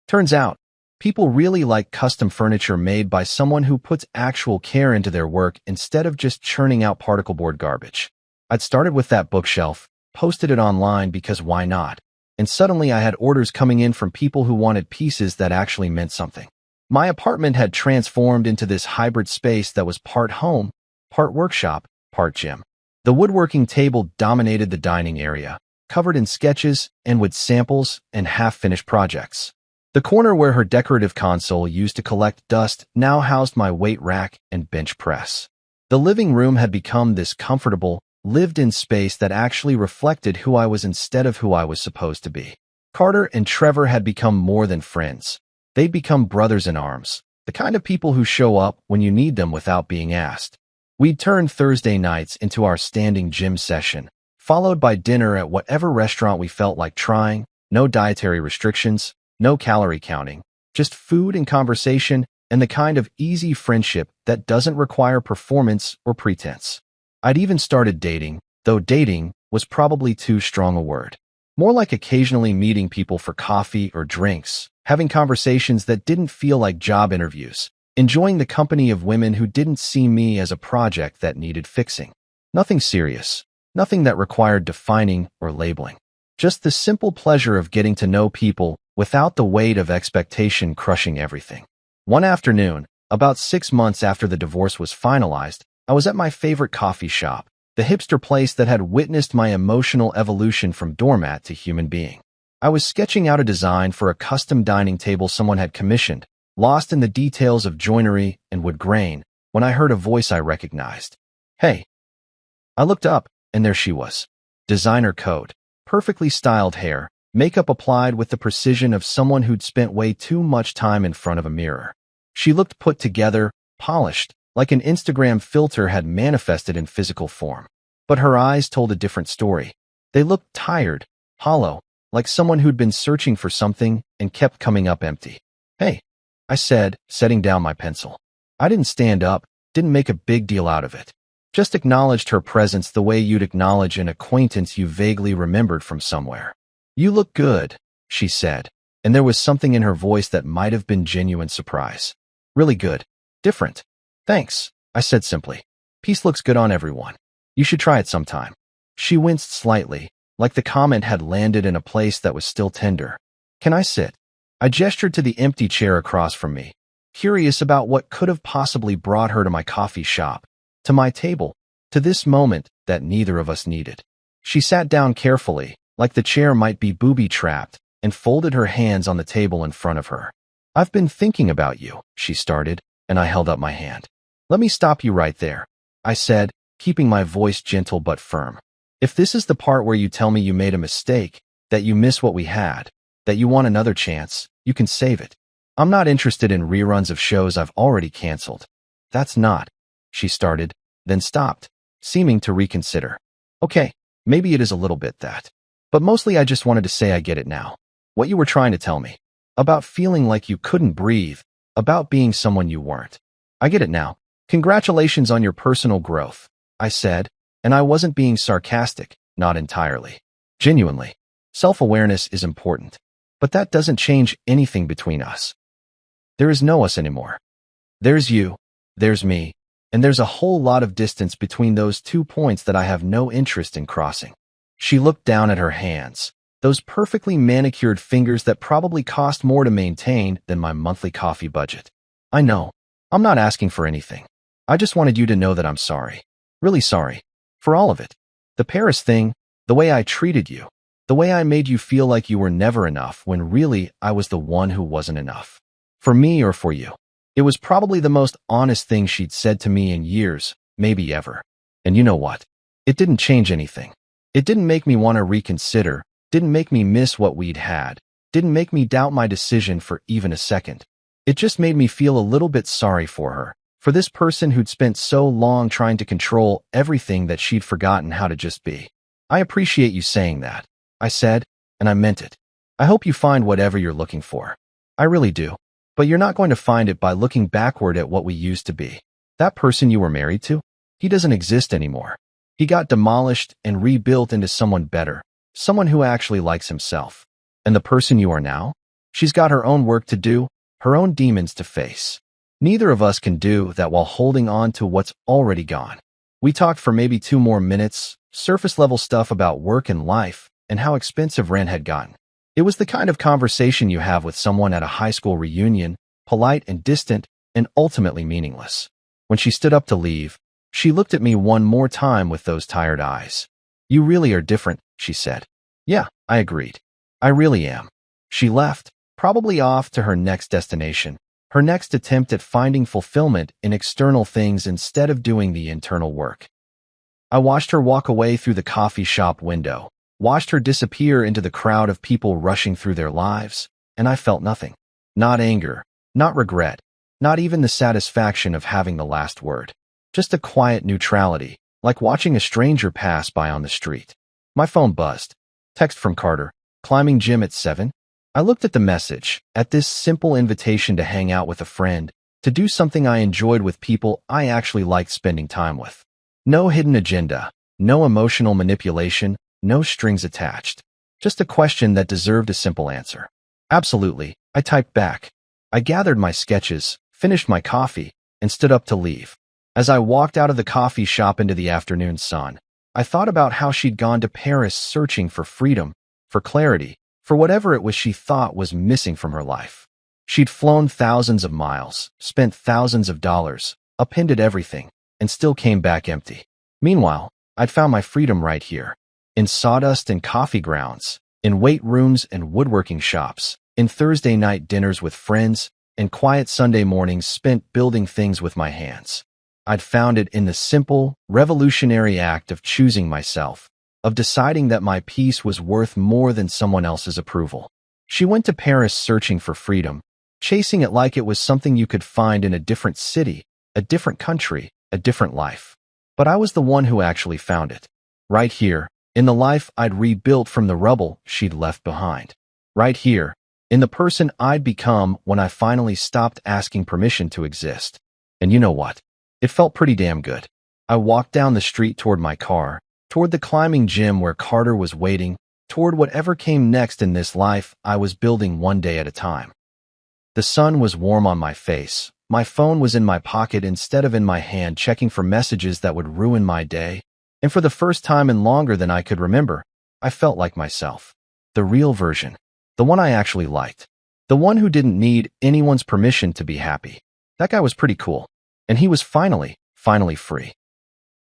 Turns out, people really like custom furniture made by someone who puts actual care into their work instead of just churning out particle board garbage. I'd started with that bookshelf, posted it online because why not? And suddenly I had orders coming in from people who wanted pieces that actually meant something. My apartment had transformed into this hybrid space that was part home, part workshop, part gym. The woodworking table dominated the dining area, covered in sketches and with samples and half-finished projects. The corner where her decorative console used to collect dust now housed my weight rack and bench press. The living room had become this comfortable, lived-in space that actually reflected who I was instead of who I was supposed to be. Carter and Trevor had become more than friends. They'd become brothers in arms, the kind of people who show up when you need them without being asked. We'd turned Thursday nights into our standing gym session, followed by dinner at whatever restaurant we felt like trying, no dietary restrictions, no calorie counting, just food and conversation and the kind of easy friendship that doesn't require performance or pretense. I'd even started dating, though dating was probably too strong a word. More like occasionally meeting people for coffee or drinks, having conversations that didn't feel like job interviews, enjoying the company of women who didn't see me as a project that needed fixing. Nothing serious, nothing that required defining or labeling. Just the simple pleasure of getting to know people without the weight of expectation crushing everything. One afternoon, about 6 months after the divorce was finalized, I was at my favorite coffee shop, the hipster place that had witnessed my emotional evolution from doormat to human being. I was sketching out a design for a custom dining table someone had commissioned, lost in the details of joinery and wood grain, when I heard a voice I recognized. "Hey." I looked up, and there she was. Designer coat, perfectly styled hair, makeup applied with the precision of someone who'd spent way too much time in front of a mirror. She looked put together, polished, like an Instagram filter had manifested in physical form. But her eyes told a different story. They looked tired, hollow, like someone who'd been searching for something and kept coming up empty. "Hey," I said, setting down my pencil. I didn't stand up, didn't make a big deal out of it. Just acknowledged her presence the way you'd acknowledge an acquaintance you vaguely remembered from somewhere. "You look good," she said, and there was something in her voice that might have been genuine surprise. "Really good. Different." "Thanks," I said simply. "Peace looks good on everyone. You should try it sometime." She winced slightly, like the comment had landed in a place that was still tender. "Can I sit?" I gestured to the empty chair across from me, curious about what could have possibly brought her to my coffee shop, to my table, to this moment that neither of us needed. She sat down carefully, like the chair might be booby-trapped, and folded her hands on the table in front of her. "I've been thinking about you," she started, and I held up my hand. "Let me stop you right there," I said, keeping my voice gentle but firm. "If this is the part where you tell me you made a mistake, that you miss what we had, that you want another chance, you can save it. I'm not interested in reruns of shows I've already canceled." "That's not," she started, then stopped, seeming to reconsider. "Okay, maybe it is a little bit that. But mostly I just wanted to say I get it now. What you were trying to tell me. About feeling like you couldn't breathe, about being someone you weren't. I get it now. Congratulations on your personal growth," I said, and I wasn't being sarcastic, not entirely. Genuinely. Self-awareness is important. But that doesn't change anything between us. There is no us anymore. There's you, there's me, and there's a whole lot of distance between those 2 points that I have no interest in crossing. She looked down at her hands, those perfectly manicured fingers that probably cost more to maintain than my monthly coffee budget. "I know. I'm not asking for anything. I just wanted you to know that I'm sorry. Really sorry. For all of it. The Paris thing, the way I treated you, the way I made you feel like you were never enough when really I was the one who wasn't enough. For me or for you." It was probably the most honest thing she'd said to me in years, maybe ever. And you know what? It didn't change anything. It didn't make me want to reconsider, didn't make me miss what we'd had, didn't make me doubt my decision for even a second. It just made me feel a little bit sorry for her, for this person who'd spent so long trying to control everything that she'd forgotten how to just be. "I appreciate you saying that," I said, and I meant it. "I hope you find whatever you're looking for. I really do. But you're not going to find it by looking backward at what we used to be. That person you were married to? He doesn't exist anymore. He got demolished and rebuilt into someone better, someone who actually likes himself. And the person you are now? She's got her own work to do, her own demons to face. Neither of us can do that while holding on to what's already gone." We talked for maybe 2 more minutes, surface-level stuff about work and life, and how expensive rent had gotten. It was the kind of conversation you have with someone at a high school reunion, polite and distant, and ultimately meaningless. When she stood up to leave, she looked at me one more time with those tired eyes. "You really are different," she said. "Yeah," I agreed. "I really am." She left, probably off to her next destination, her next attempt at finding fulfillment in external things instead of doing the internal work. I watched her walk away through the coffee shop window, watched her disappear into the crowd of people rushing through their lives, and I felt nothing. Not anger, not regret, not even the satisfaction of having the last word. Just a quiet neutrality, like watching a stranger pass by on the street. My phone buzzed. Text from Carter. "Climbing gym at 7? I looked at the message, at this simple invitation to hang out with a friend, to do something I enjoyed with people I actually liked spending time with. No hidden agenda, no emotional manipulation, no strings attached. Just a question that deserved a simple answer. "Absolutely," I typed back. I gathered my sketches, finished my coffee, and stood up to leave. As I walked out of the coffee shop into the afternoon sun, I thought about how she'd gone to Paris searching for freedom, for clarity, for whatever it was she thought was missing from her life. She'd flown thousands of miles, spent thousands of dollars, upended everything, and still came back empty. Meanwhile, I'd found my freedom right here. In sawdust and coffee grounds, in weight rooms and woodworking shops, in Thursday night dinners with friends, and quiet Sunday mornings spent building things with my hands. I'd found it in the simple, revolutionary act of choosing myself, of deciding that my peace was worth more than someone else's approval. She went to Paris searching for freedom, chasing it like it was something you could find in a different city, a different country, a different life. But I was the one who actually found it. Right here, in the life I'd rebuilt from the rubble she'd left behind. Right here, in the person I'd become when I finally stopped asking permission to exist. And you know what? It felt pretty damn good. I walked down the street toward my car, toward the climbing gym where Carter was waiting, toward whatever came next in this life I was building one day at a time. The sun was warm on my face. My phone was in my pocket instead of in my hand, checking for messages that would ruin my day. And for the first time in longer than I could remember, I felt like myself. The real version. The one I actually liked. The one who didn't need anyone's permission to be happy. That guy was pretty cool. And he was finally free.